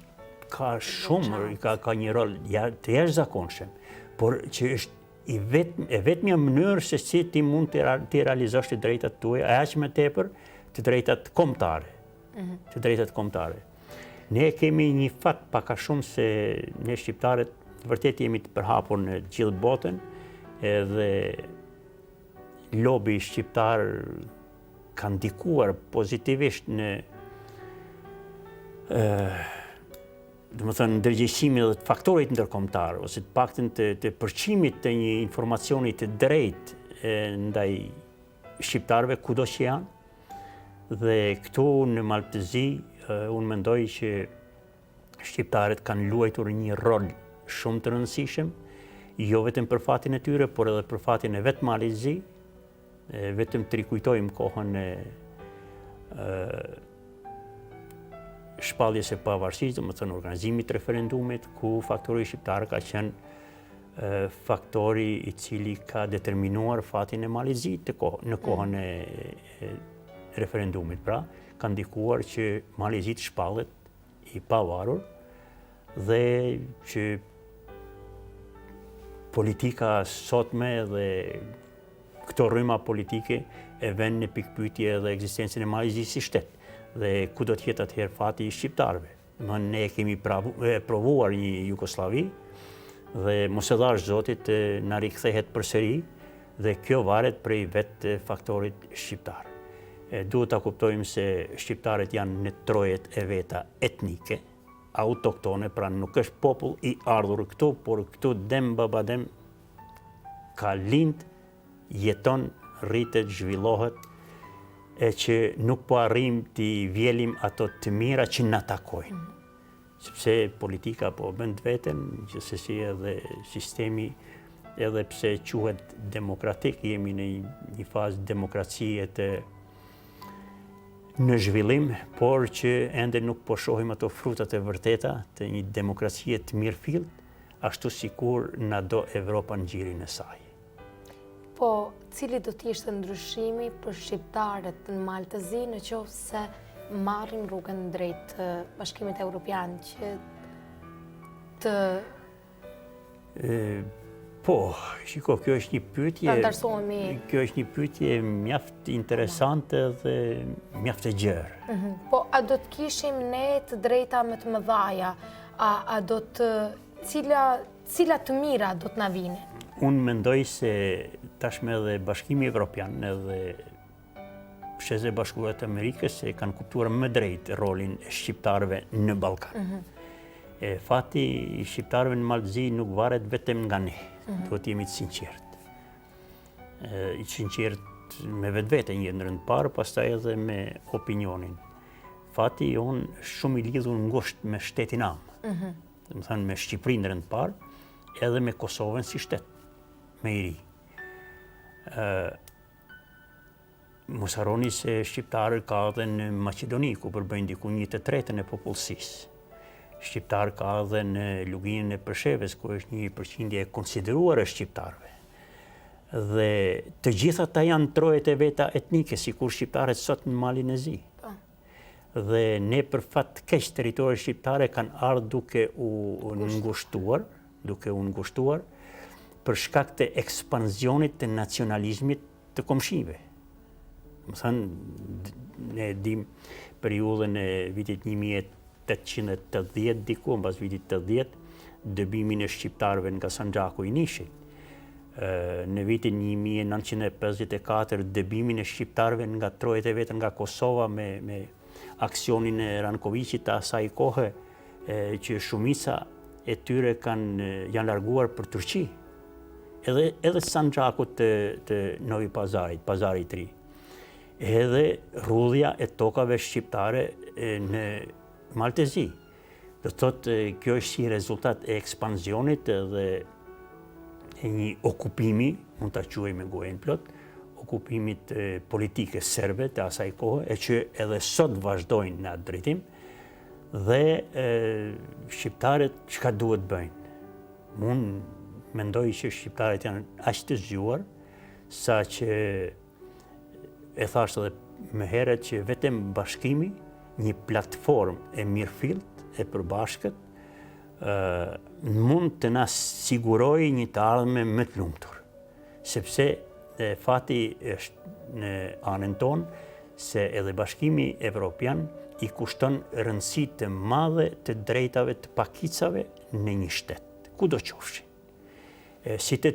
Ka shumë, ka një rol të jashtëzakonshëm, por që është e vetmja mënyrë se si ti mund të realizosh të drejtat tuaja, aq më tepër të drejtat kombëtare. Të drejtat kombëtare. Ne kemi një fat pak a shumë se ne shqiptarët vërtet jemi të përhapur në gjithë botën, edhe lobi shqiptar ka ndikuar pozitivisht në ndërgjegjësimit dhe të faktorit ndërkombëtar, ose të paktën të përqimit të një informacioni të drejtë ndaj shqiptarëve kudo që janë. Dhe këtu në Maltëzi, unë mendoj që shqiptarët kanë luajtur një rol shumë të rëndësishëm, jo vetëm për fatin e tyre, por edhe për fatin e vetë Malezi, vetëm të rikujtojmë kohën e shpalljes së pavarësisë, domethënë organizimit të referendumit, ku faktori shqiptar ka qenë faktori i cili ka determinuar fatin e Malezit në kohën e referendumit. Pra, ka ndikuar që Malezit shpallet i pavarur dhe që politika sotme dhe këto rryma politike e vënë në pikpyetje edhe ekzistencën e Malezisë si shtet. Dhe ku do të jetë atëherë fati i shqiptarëve? Ne kemi provuar një Jugosllavi dhe mos e dhash Zotit na rikthehet përsëri dhe kjo varet prej vetë faktorit shqiptar. Duhet ta kuptojmë se shqiptarët janë në trojet e veta etnike, autoktone, pra nuk është popull i ardhur këtu, por këtu dem babadem ka lind, jeton, rritet, zhvillohet, e që nuk po arrim t'i vjelim ato të mira që na takojnë. Sepse politika po bënd veten, gjithsesi edhe sistemi, edhe pse quhet demokratik, jemi në një fazë demokracie të në zhvillim, por që ende nuk po shohim ato frutat e vërteta të një demokracie të mirëfillt, ashtu sikur na do Evropa në gjirin e saj. Po, cili do t'ishte ndryshimi për shqiptarët në Maltëzi në qoftë se marrim rrugën drejt Bashkimit Evropian që të... Po, shiko, kjo është një pyetje... Kjo është një pyetje mjaft interesante dhe mjaft e gjerë. Po, a do të kishim ne të drejta më të mëdhaja? A do të... Cila të mira do të na vinin? Unë mendoj se tashme edhe Bashkimi Evropian edhe Shtetet e Bashkuara të Amerikës e kanë kuptuar më drejt rolin e shqiptarëve në Ballkan. Fati i shqiptarëve në Maltëzi nuk varet vetëm nga ne, duhet jemi të sinqert. I sinqert me vetvete një ndërën parë, pastaj edhe me opinionin. Fati jonë shumë i lidhur ngushtë me shtetin amë, do të thënë me Shqipërinë ndërën parë, edhe me Kosovën si shtet, me i ri. Mos harroni se shqiptarët ka edhe në Maqedoni, ku përbëjnë diku 1/3 e popullsisë. Shqiptar ka edhe në luginën e Përsheves, ku është një përqindje e konsideruar e shqiptarëve. Dhe të gjitha ta janë trojet e veta etnike, sikur shqiptarët sot në Malin e Zi. Dhe ne për fat keq territoret shqiptare kanë ardhur duke u ngushtuar për shkak të ekspansionit të nacionalizmit të komshive. Më thënë, ne dim periudhën e vitit 1880 diku, mbas vitit 80, dëbimin e shqiptarëve nga Sanxhaku i Nishit. Në vitin 1954, dëbimin e shqiptarëve nga trojet e vetë nga Kosova me aksionin e Rankovicit të asaj kohe, që shumica e tyre janë larguar për Turqi. Edhe Sanxhaku të Novi Pazarit, Pazarit Ri. Edhe rrudhja e tokave shqiptare në Maltëzi. Do thotë, kjo është si rezultat e ekspansionit dhe e një okupimi, mund ta quajmë me gojën plot, okupimit politike serbe të asaj kohe, e që edhe sot vazhdojnë në atë drejtim, dhe shqiptarët çka duhet bëjnë? Unë mendoj që shqiptarët janë aq të zgjuar, sa që e thash edhe më herët që vetëm bashkimi, një platformë e mirëfillt, e përbashkët, mund të na sigurojë një të ardhme më të lumtur. Sepse fati është në anën tonë se edhe Bashkimi Evropian i kushton rëndësi të madhe të drejtave të pakicave në një shtet, kudo qofshin. Si të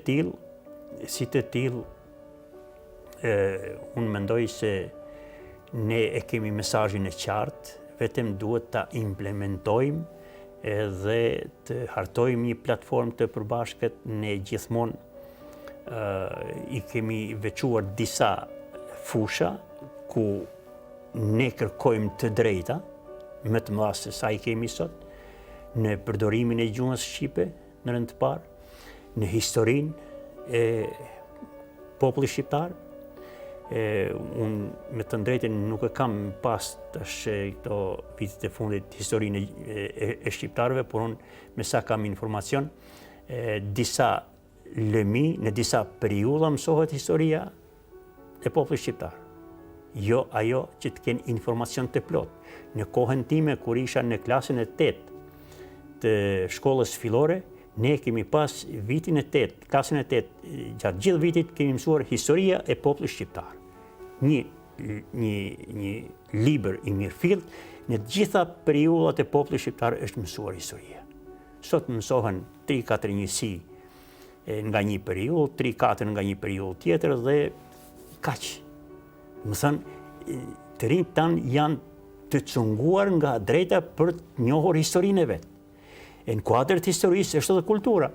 tillë, unë mendoj se ne e kemi mesazhin e qartë vetëm duhet ta implementojmë edhe të hartojmë një platformë të përbashkët. Ne gjithmonë i kemi veçuar disa fusha ku ne kërkojmë të drejta, më të mëdha se sa i kemi sot, në përdorimin e gjuhës shqipe në rënd të parë, në historinë e popullit shqiptar. Unë me të drejtën nuk e kam pas tash këto vitet e fundit historinë e shqiptarëve, por unë me sa kam informacion, disa lëmi, në disa periudha mësohet historia e popullit shqiptar. Jo ajo që të kenë informacion të plot. Në kohën time, kur isha në klasën e 8 të shkollës fillore, ne kemi pas vitin e 8, klasën e 8, gjatë gjithë vitit kemi mësuar historia e popullit shqiptar. Një libër i mirëfillt, në të gjitha periudhat e popullit shqiptar është mësuar historia. Sot mësohen 3-4 njësi nga një periudhë, 3-4 nga një periudhë tjetër dhe kaq. Më thënë, të rinjt tanë janë të cunguar nga drejta për të njohur historinë e vetë. Në kuadër të historisë është edhe kultura.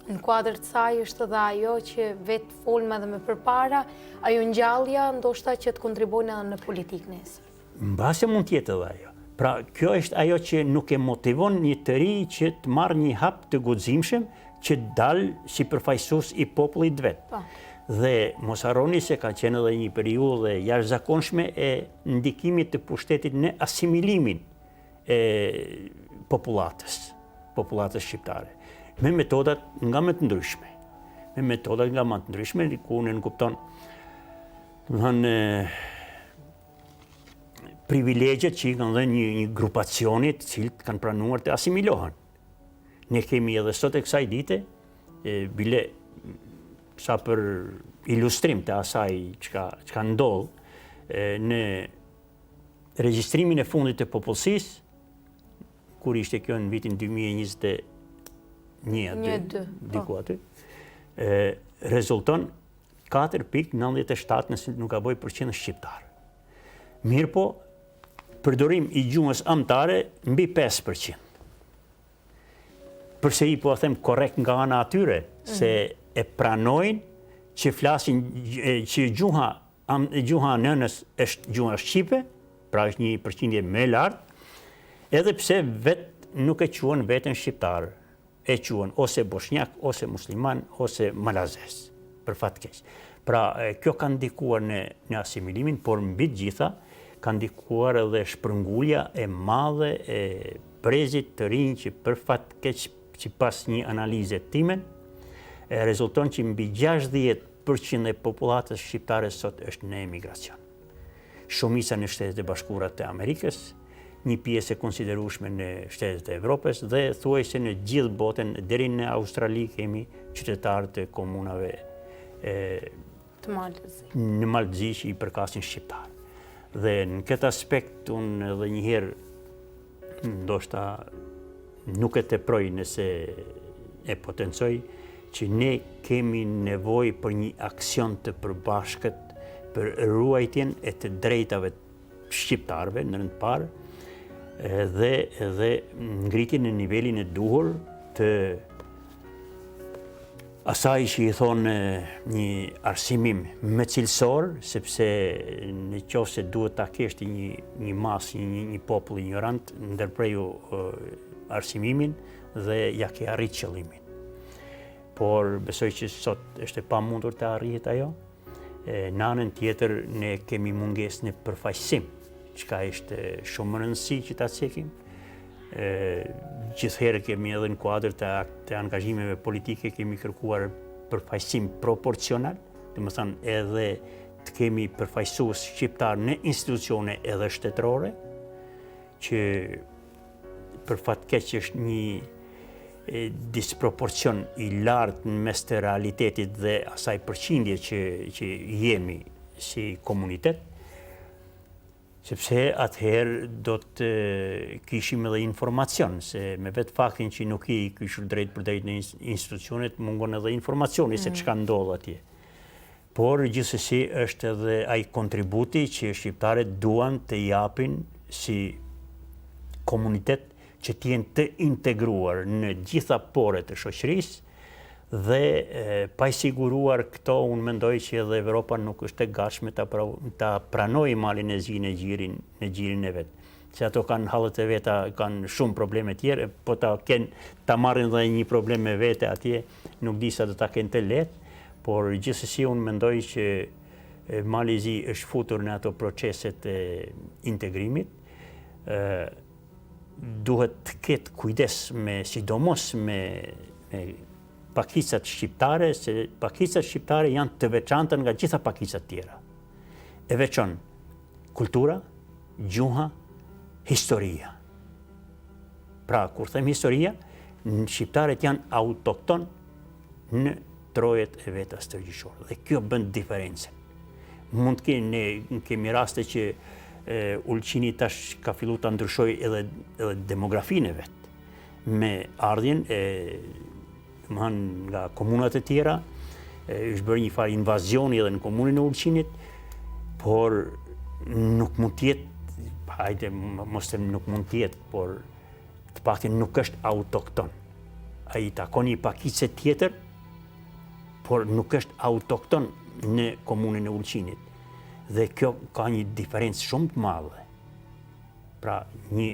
Në kuadër të saj është edhe ajo që vetë folme edhe me përpara, ajo ngjallja ndoshta që të kontribojnë edhe në politikë nesër. Mbase mund tjetë edhe ajo. Pra, kjo është ajo që nuk e motivon një të ri që të marrë një hap të guximshëm që dalë si përfaqësues i popullit vetë. Dhe mos harroni se ka qenë edhe një periudhë jashtëzakonshme e ndikimit të pushtetit në asimilimin e popullatës shqiptare, me metodat nga më të ndryshme. Ku në kupton, privilegjet që i kanë dhe një grupacionit cilët kanë pranuar të asimilohen. Ne kemi edhe sot e kësaj dite, bile sa për ilustrim të asaj çka ndodh në regjistrimin e fundit të popullsisë, kur ishte kjo në vitin 2021, diku aty, rezulton 4.97 nëse nuk gaboj % shqiptar. Mirë po, përdorim i gjuhës amtare mbi 5%. Përse i po a them korrekt nga ana atyre, se e pranojnë që flasin që gjuha nënës është gjuha shqipe, pra është një përqindje me lartë, edhe pse vetë nuk e quhen veten shqiptar, e quhen ose bosnjak, ose musliman, ose malazes, për fat keq. Pra, kjo ka ndikuar në asimilimin, por mbi të gjitha ka ndikuar edhe shpërngulja e madhe e brezit të rinj që për fat keq që pas një analize time, rezulton që mbi 60% e popullatës shqiptare sot është në emigracion. Shumica në Shtetet e Bashkuara të Amerikës, një pjesë e konsiderueshme në Shtetet e Evropës dhe thuajse në gjithë botën, deri në Australi kemi qytetarë të komunave në Maldëzi që i përkasin shqiptar. Dhe në këtë aspekt unë edhe njëherë ndoshta nuk e teproj nëse e potencoj që ne kemi nevojë për një aksion të përbashkët për ruajtjen e të drejtave shqiptarëve në rënd parë dhe ngritjen në nivelin e duhur të asaj që i thonë një arsimim më cilësor, sepse në qoftë se duhet ta kesh një masë, një popull ignorant, ndërpreju arsimimin dhe ja ke arrit qëllimin. Por besoj që sot është e pamundur të arrihet ajo. Në anën tjetër ne kemi mungesë në përfaqësim, çka është shumë më rëndësi që ta cekim. Gjithherë kemi edhe në kuadër të angazhimeve politike kemi kërkuar përfaqësim proporcional, domethënë edhe të kemi përfaqësues shqiptar në institucione edhe shtetërore, që për fat keq është një disproporcion i lartë në mes të realitetit dhe asaj përqindje që jemi si komunitet, sepse atëherë do të kishim edhe informacion, se me vetë faktin që nuk i kyshur drejt për drejt në institucionet, mungon edhe informacioni se çka ndodh atje. Por gjithsesi është edhe ai kontributi që shqiptarët duan të japin si komunitet që t'jenë të integruar në gjitha pore të shoqërisë dhe pa i siguruar këto, unë mendoj që edhe Evropa nuk është e gatshme ta pranojë Malin e Zi në gjirin e vetë. Se ato kanë hallet e veta, kanë shumë probleme tjera, po ta marrin dhe një problem me vete atje, nuk di sa do ta kenë të lehtë, por gjithsesi unë mendoj që Mali i Zi është futur në ato proceset e integrimit. Duhet të ketë kujdes sidomos me pakicat shqiptare, se pakicat shqiptare janë të veçanta nga gjitha pakicat tjera. E veçon kultura, gjuha, historia. Pra, kur them historia, shqiptarët janë autokton në trojet e veta stërgjishore. Dhe kjo bën diferencën. Mund të kemi raste që Ulqini tash ka fillu të ndryshoj edhe demografinë e vetë. Me ardhjen nga komunat e tjera, është bërë një farë invazioni edhe në komunën e Ulqinit, por nuk mund tjetë, nuk mund tjetë, por të paktën nuk është autokton. Ai takon një pakicë tjetër, por nuk është autokton në komunën e Ulqinit. Dhe kjo ka një diferencë shumë të madhe. Pra, një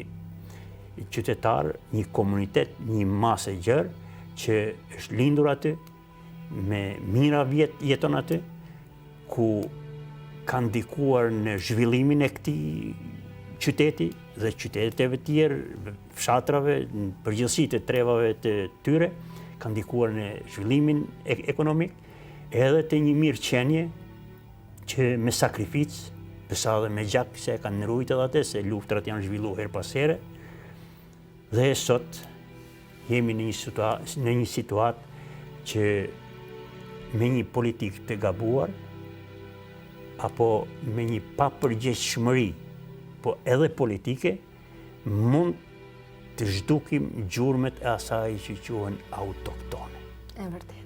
qytetar, një komunitet, një masë e gjerë, që është lindur aty, me mira vjet jeton aty, ku ka ndikuar në zhvillimin e këtij qyteti dhe qyteteve tjerë, fshatrave, në përgjithësi të trevave të tyre, ka ndikuar në zhvillimin ekonomik, edhe të një mirëqenie që me sakrificë, përsa dhe me gjak se kanë nërujt edhe atë, se luftrat janë zhvillu her pas here, dhe sot jemi në një situatë që me një politikë të gabuar, apo me një papërgjegjshmëri, po edhe politike, mund të zhdukim gjurmet e asaj që quhen autoktone. E vërtet.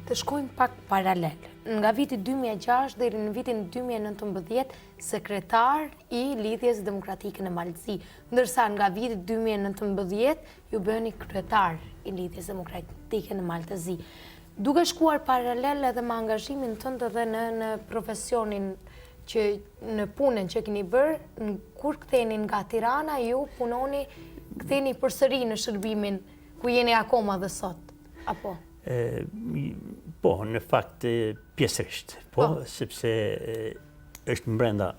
Të shkojmë pak paralel. Nga viti 2006 deri në vitin 2019, sekretar i Lidhjes Demokratike në Malëzi, ndërsa nga viti 2019 ju bëni kryetar i Lidhjes Demokratike në Malëzi. Duke shkuar paralel edhe me angazhimin tënd edhe në profesionin në punën që keni bërë, kur ktheni nga Tirana, ju ktheni përsëri në shërbimin ku jeni akoma dhe sot, apo? Po, në fakt pjesërisht, sepse është mbrenda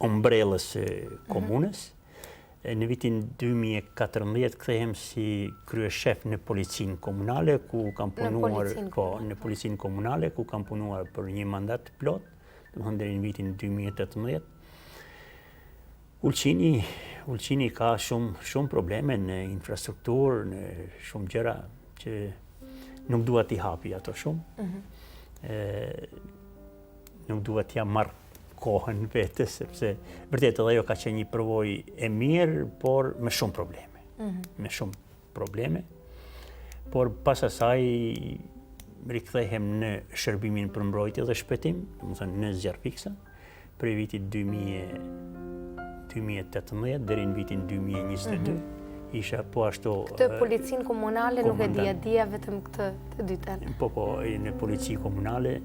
ombrellës komunës. Në vitin 2014 kthehem si kryeshef në policinë komunale, ku kam punuar në policinë komunale, ku kam punuar për një mandat plot, domethënë deri në vitin 2018. Ulqini ka shumë probleme në infrastrukturë, në shumë gjëra që nuk dua t'i hapi ato shumë. Nuk dua t'ja marr kohën vetes, sepse vërtet edhe ajo ka qenë një përvojë e mirë, por me shumë probleme. Me shumë probleme. Por pas asaj rikthehem në shërbimin për mbrojtje dhe shpëtim, domethënë në zjarfiksa, për vitin 2018 deri në vitin 2022. Isha po ashtu... Këtë policinë komunale nuk e dia vetëm këtë të dytën. Po, në policinë komunale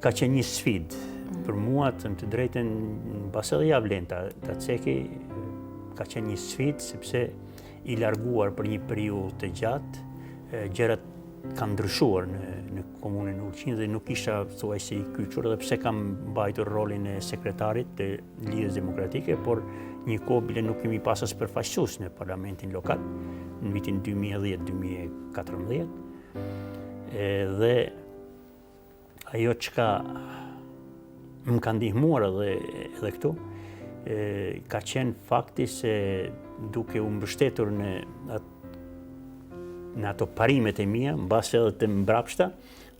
ka qenë një sfidë. Për mua, të drejten, pas edhe javë lenta, ta ceki, ka qenë një sfidë, sepse i larguar për një periudhë të gjatë, gjërat kanë ndryshuar në komunën e Ulqinit dhe nuk isha thuajse i kyçur, edhe pse kam mbajtur rolin e sekretarit të Lidhjes Demokratike, por një kohë bile nuk kemi pas as përfaqësues në parlamentin lokal në vitin 2010-2014. Dhe ajo çka më ka ndihmuar edhe këtu ka qenë fakti se duke u mbështetur në ato parimet e mia, mbase edhe të mbrapshta,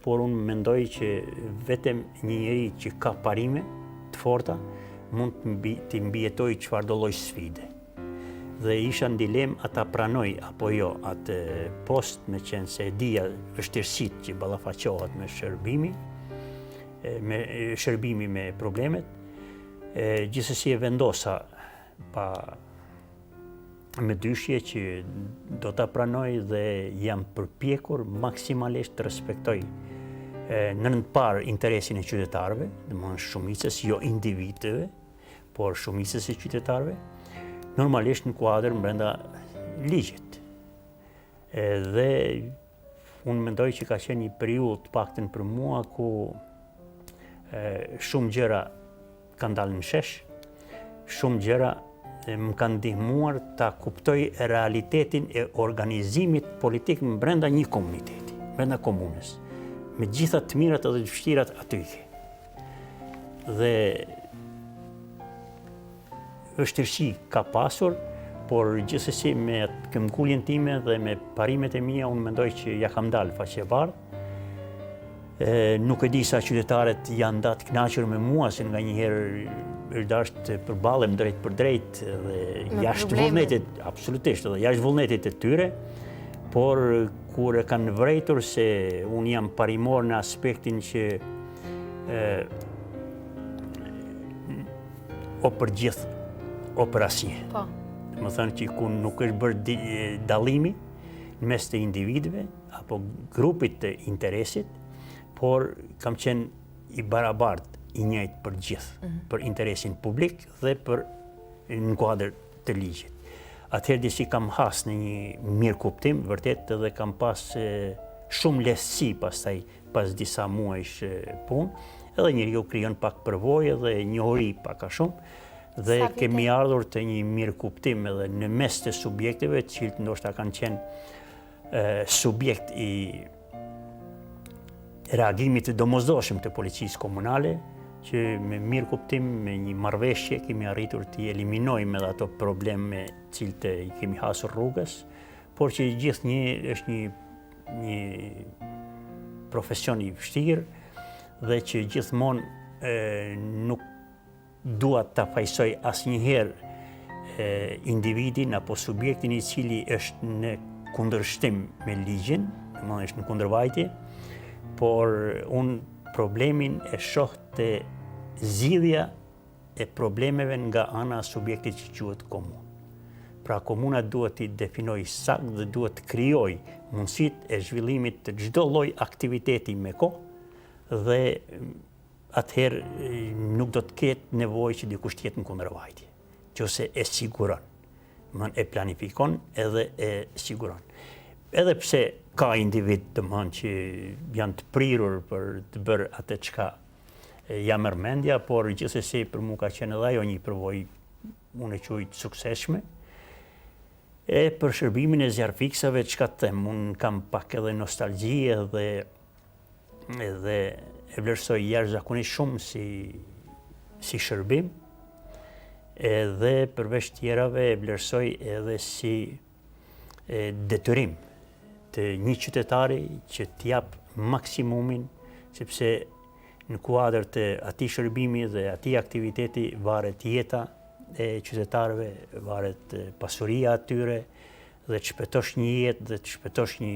por unë mendoj që vetëm një njeri që ka parime të forta mund të mbijetoj çfarëdo lloj sfide. Dhe isha në dilemë ata pranoj apo jo atë post, me qenë se e dija vështirësitë që ballafaqohet me shërbimi me problemet. Gjithsesi e vendosa me dyshje që do ta pranoj dhe jam përpjekur maksimalisht të respektoj në parë interesin e qytetarëve, domethënë shumicës, jo individëve, por shumicës e qytetarëve, normalisht në kuadër brenda ligjit. Dhe unë mendoj që ka qenë një periudhë të paktën për mua ku shumë gjëra kanë dalë në shesh, shumë gjëra më kanë ndihmuar ta kuptoj realitetin e organizimit politik në brenda një komuniteti, brenda komunës, me gjitha të mirat edhe të vështirat aty ke. Dhe vështirësi ka pasur, por gjithsesi me këmbguljen time dhe me parimet e mia unë mendoj që ja kam dalë faqe bardhë. Nuk e di sa qytetarët janë datë kënaqur me mua, se nga njëherë është të përballem drejt për drejt dhe jashtë vullnetit, absolutisht, dhe jashtë vullnetit të tyre, por kur e kanë vërejtur se unë jam parimor në aspektin që o për gjithë, o për asnjë. Po. Më thënë që ku nuk është bërë dallimi në mes të individëve apo grupit të interesit, por kam qenë i barabartë, i njëjtë për gjithë, për interesin publik dhe për në kuadër të ligjit. Atëherë disi kam has në një mirë kuptim, vërtet, edhe kam pas shumë lehtësi pastaj pas disa muajsh punë, edhe njeriu krijon pak përvojë dhe njohuri pak a shumë, dhe kemi ardhur të një mirë kuptim edhe në mes të subjekteve, të cilët ndoshta kanë qenë subjekt i reagimit të domosdoshëm të policisë komunale, që me mirë kuptim, me një marrëveshje, kemi arritur të eliminojmë edhe ato probleme cilët i kemi hasur rrugës, por që gjithnjë është një profesion i vështirë dhe që gjithmonë nuk dua ta fajsoj asnjëherë individin apo subjektin i cili është në kundërshtim me ligjin, domethënë është në kundërvajtje, por unë problemin e shoh të zgjidhja e problemeve nga ana e subjektit që quhet komunë. Pra komuna duhet të definoj saktë dhe duhet të krijoj mundësitë e zhvillimit të çdo lloj aktiviteti me kohë dhe atëherë nuk do të ketë nevojë që dikush të jetë në kundërvajtje, nëse e siguron, e planifikon edhe e siguron. Edhe pse ka individ që janë të prirur për të bërë atë çka ja merr mendja, por gjithsesi për mua ka qenë edhe ajo një përvojë, unë e quaj të suksesshme. E për shërbimin e zjarfiksave, çka të them, unë kam pak edhe nostalgji edhe e vlerësoj jashtëzakonisht shumë si shërbim, edhe përveç tjerave e vlerësoj edhe si detyrim të një qytetari që t'jap maksimumin, sepse në kuadër të atij shërbimi dhe atij aktiviteti varet jeta e qytetarëve, varet pasuria atyre, dhe të shpëtosh një jetë dhe të shpëtosh një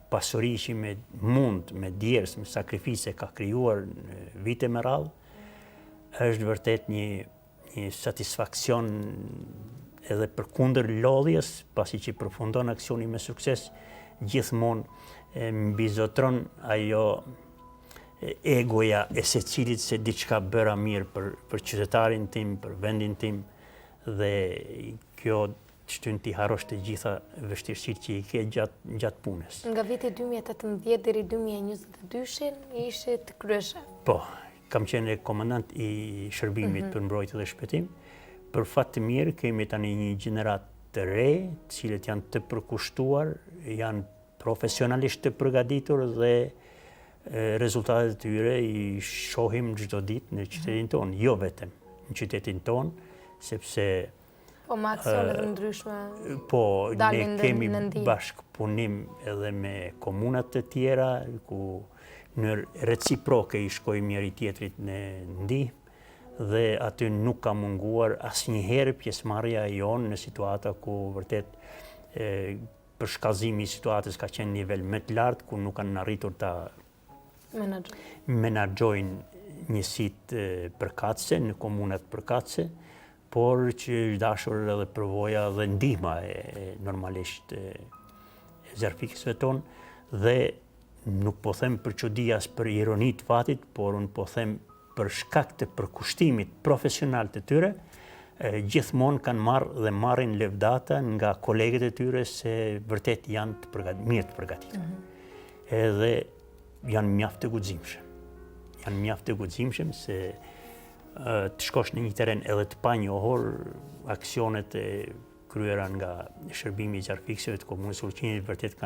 pasuri që me djerës, me sakrifice ka krijuar në vite me radhë, është vërtet një satisfaksion edhe përkundër lodhjes, pasi që përfundon aksioni me sukses, gjithmonë mbizotron ajo egoja e secilit se diçka bëra mirë për qytetarin tim, për vendin tim, dhe kjo shtyn t'i harrosh të gjitha vështirësitë që i ke gjatë punës. Nga viti 2018 deri 2022 ishe të kryeshëm. Po, kam qenë komandant i shërbimit për mbrojtje dhe shpëtim. Për fat të mirë kemi tani një gjenerat të re, të cilët janë të përkushtuar, janë profesionalisht të përgatitur dhe rezultatet e tyre i shohim çdo ditë në qytetin tonë, jo vetëm në qytetin tonë, sepse po me aksione të ndryshme. Po, ne kemi bashkëpunim edhe me komunat të tjera, ku në reciproke i shkojmë njëri tjetrit në ndihmë, dhe aty nuk ka munguar asnjëherë pjesëmarrja jonë në situata ku vërtet për shkallëzimi i situatës ka qenë nivel më të lartë, ku nuk kanë arritur ta menaxhojnë njësitë përkatëse në komunat përkatëse, por që është dashur edhe përvoja dhe ndihma normalisht e zjarfikësve tonë dhe nuk po them për çudi as për ironi të fatit, por unë po them për shkak të përkushtimit profesional të tyre, gjithmonë kanë marrë dhe marrin lëvdata nga kolegët e tyre se vërtet janë mirë të përgatitur. Edhe janë mjaft të guximshëm. Janë mjaft të guximshëm se të shkosh në një teren edhe të panjohur aksionet e kryera nga shërbimi i zjarfikësve të komunës Ulqinit vërtet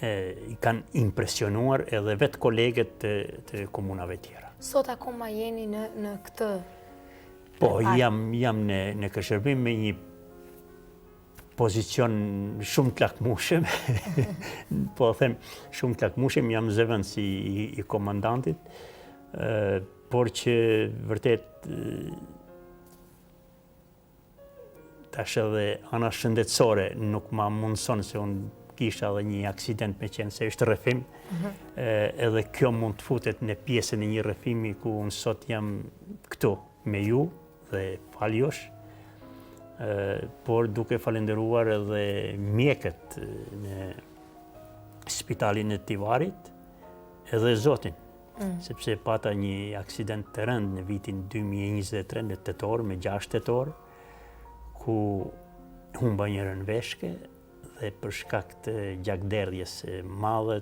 i kanë impresionuar edhe vetë kolegët të komunave tjera. Sot akoma jeni në këtë? Po, jam në këshërbim me një pozicion shumë të lakmushëm, po them shumë të lakmushëm, jam zëvendës i komandantit, por që vërtet tash edhe ana shëndetësore nuk ma mundëson se unë kisha edhe një aksident me qenë se është rrëfim, edhe kjo mund të futet në pjesën e një rrëfimi ku unë sot jam këtu me ju dhe faljosh, por duke falenderuar edhe mjekët në spitalin e Tivarit edhe Zotin, sepse pata një aksident të rënd në vitin 2023 në tetor, me 6 tetor, ku humba një rënveshke dhe për shkak të gjakderdhjes madhe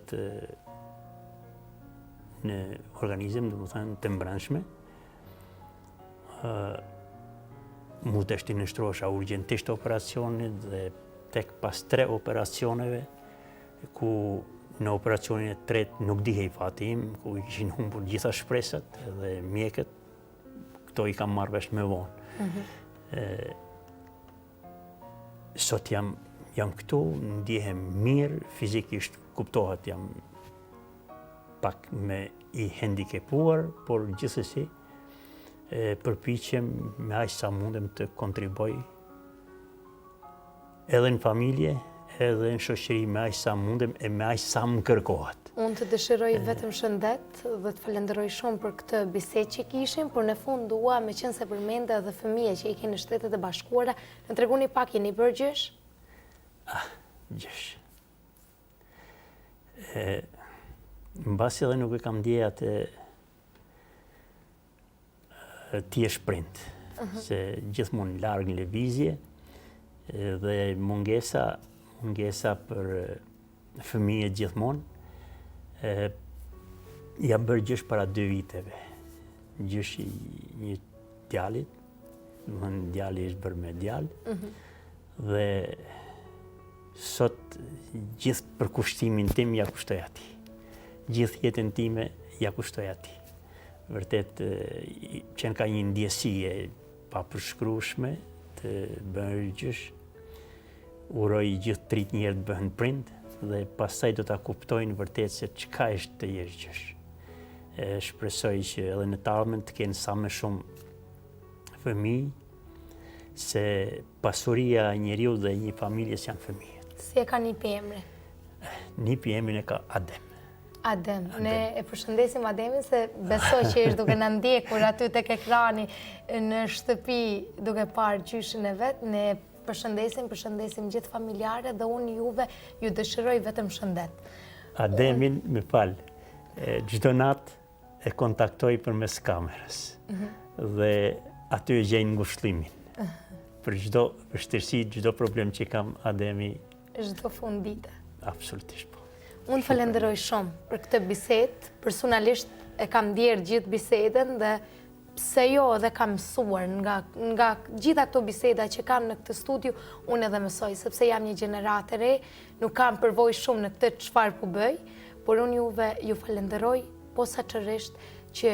në organizëm, dhe më thënë të mbrëmshme, mu të shtinështrohesha urgjentisht operacionit dhe tek pas 3 operacioneve, ku në operacionin e 3 nuk dihej fati im, ku ishin humbur gjitha shpresat dhe mjekët, këto i kam marrë vesh me vonë. Sot jam këtu, ndihem mirë, fizikisht kuptohet jam pak me i handikepuar, por gjithsesi përpiqem me aq sa mundem të kontriboj edhe në familje, edhe në shoqëri me aq sa mundem e me aq sa më kërkohet. Unë të dëshiroj vetëm shëndet dhe të falenderoj shumë për këtë bisedë që kishim, por në fund dua me qenë se përmende edhe fëmijë që i keni në Shtetet e Bashkuara, në tregoni pak, jeni bërë gjysh? Gjysh. Mbasi edhe nuk e kam ndjeja ti e shprint, se gjithmonë larg në lëvizje dhe mungesa për fëmijët gjithmonë. Jam bërë gjysh para 2 viteve. Gjysh i një djalit, djali është bërë me djalë, dhe sot gjithë përkushtimin tim ja kushtoj atij. Gjithë jetën time ja kushtoj atij. Vërtet qenë ka një ndjesi e papërshkrueshme të bërë gjysh. Uroj gjithë trit njerë të bëhen prind dhe pastaj do ta kuptojnë vërtet se çka është të jesh gjysh. Shpresoj që edhe në të ardhmen të kenë sa më shumë fëmijë, se pasuria e njeriu dhe një familjes janë fëmijët. Si e ka nipi emri? Nipi emrin e ka Adem. Adem. Ne e përshëndesim Ademin se besoj që është duke na ndjekur aty tek ekrani në shtëpi duke parë gjyshin e vet. Ne përshëndesim gjithë familjarët dhe unë juve ju dëshiroj vetëm shëndet. Ademin, më fal, çdo natë e kontaktoj përmes kamerës dhe aty e gjej ngushëllimin. Për çdo vështirësi, çdo problem që kam, Ademi çdo fund dite. Absolutisht po. Unë falenderoj shumë për këtë bisedë, personalisht e kam ndjerë gjithë bisedën dhe pse jo edhe kam mësuar nga gjitha këto biseda që kam në këtë studiu, unë edhe mësoj, sepse jam një gjenerat e re, nuk kam përvojë shumë në këtë çfarë po bëj, por unë juve ju falenderoj posaçërisht që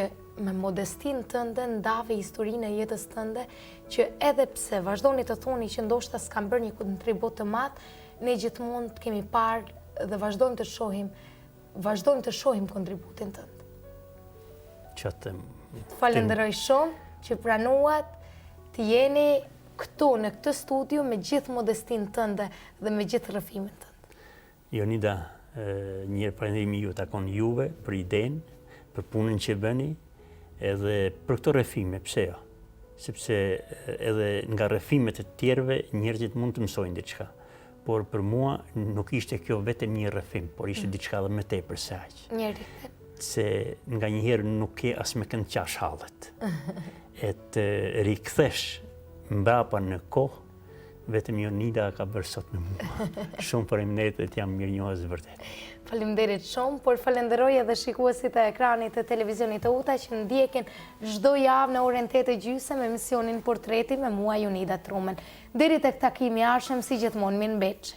me modestin tënde ndave historinë e jetës tënde, që edhe pse vazhdoni të thoni që ndoshta s'kam bërë një kontribut të madh, ne gjithmonë të kemi parë dhe vazhdojmë të shohim kontributin tënd. Të falenderoj shumë që pranuat të jeni këtu në këtë studiu me gjithë modestin tënde dhe me gjithë rrëfimin tënd. Jonida, njërë falenderimi ju takon juve për idenë, për punën që bëni, Edhe për këto rrëfime, pse jo? Sepse edhe nga rrëfimet e tjerëve njerëzit mund të mësojnë diçka. Por për mua nuk ishte kjo vetëm një rrëfim, por ishte diçka dhe më tepër se aq. Se nga njëherë nuk ke as me kënd qash hallet. E të rikthesh mbrapa në kohë, vetëm Jonida ka bërë sot me mua. Shumë faleminderit dhe t'jam mirënjohës vërtet. Faleminderit shumë, por falenderoj edhe shikuesit e ekranit të televizionit të UTA që ndjekin çdo javë në orën 8:30 me emisionin Portreti me mua Jonida Trumen. Deri tek takimi i ardhshëm, si gjithmonë, mirë mbeqe.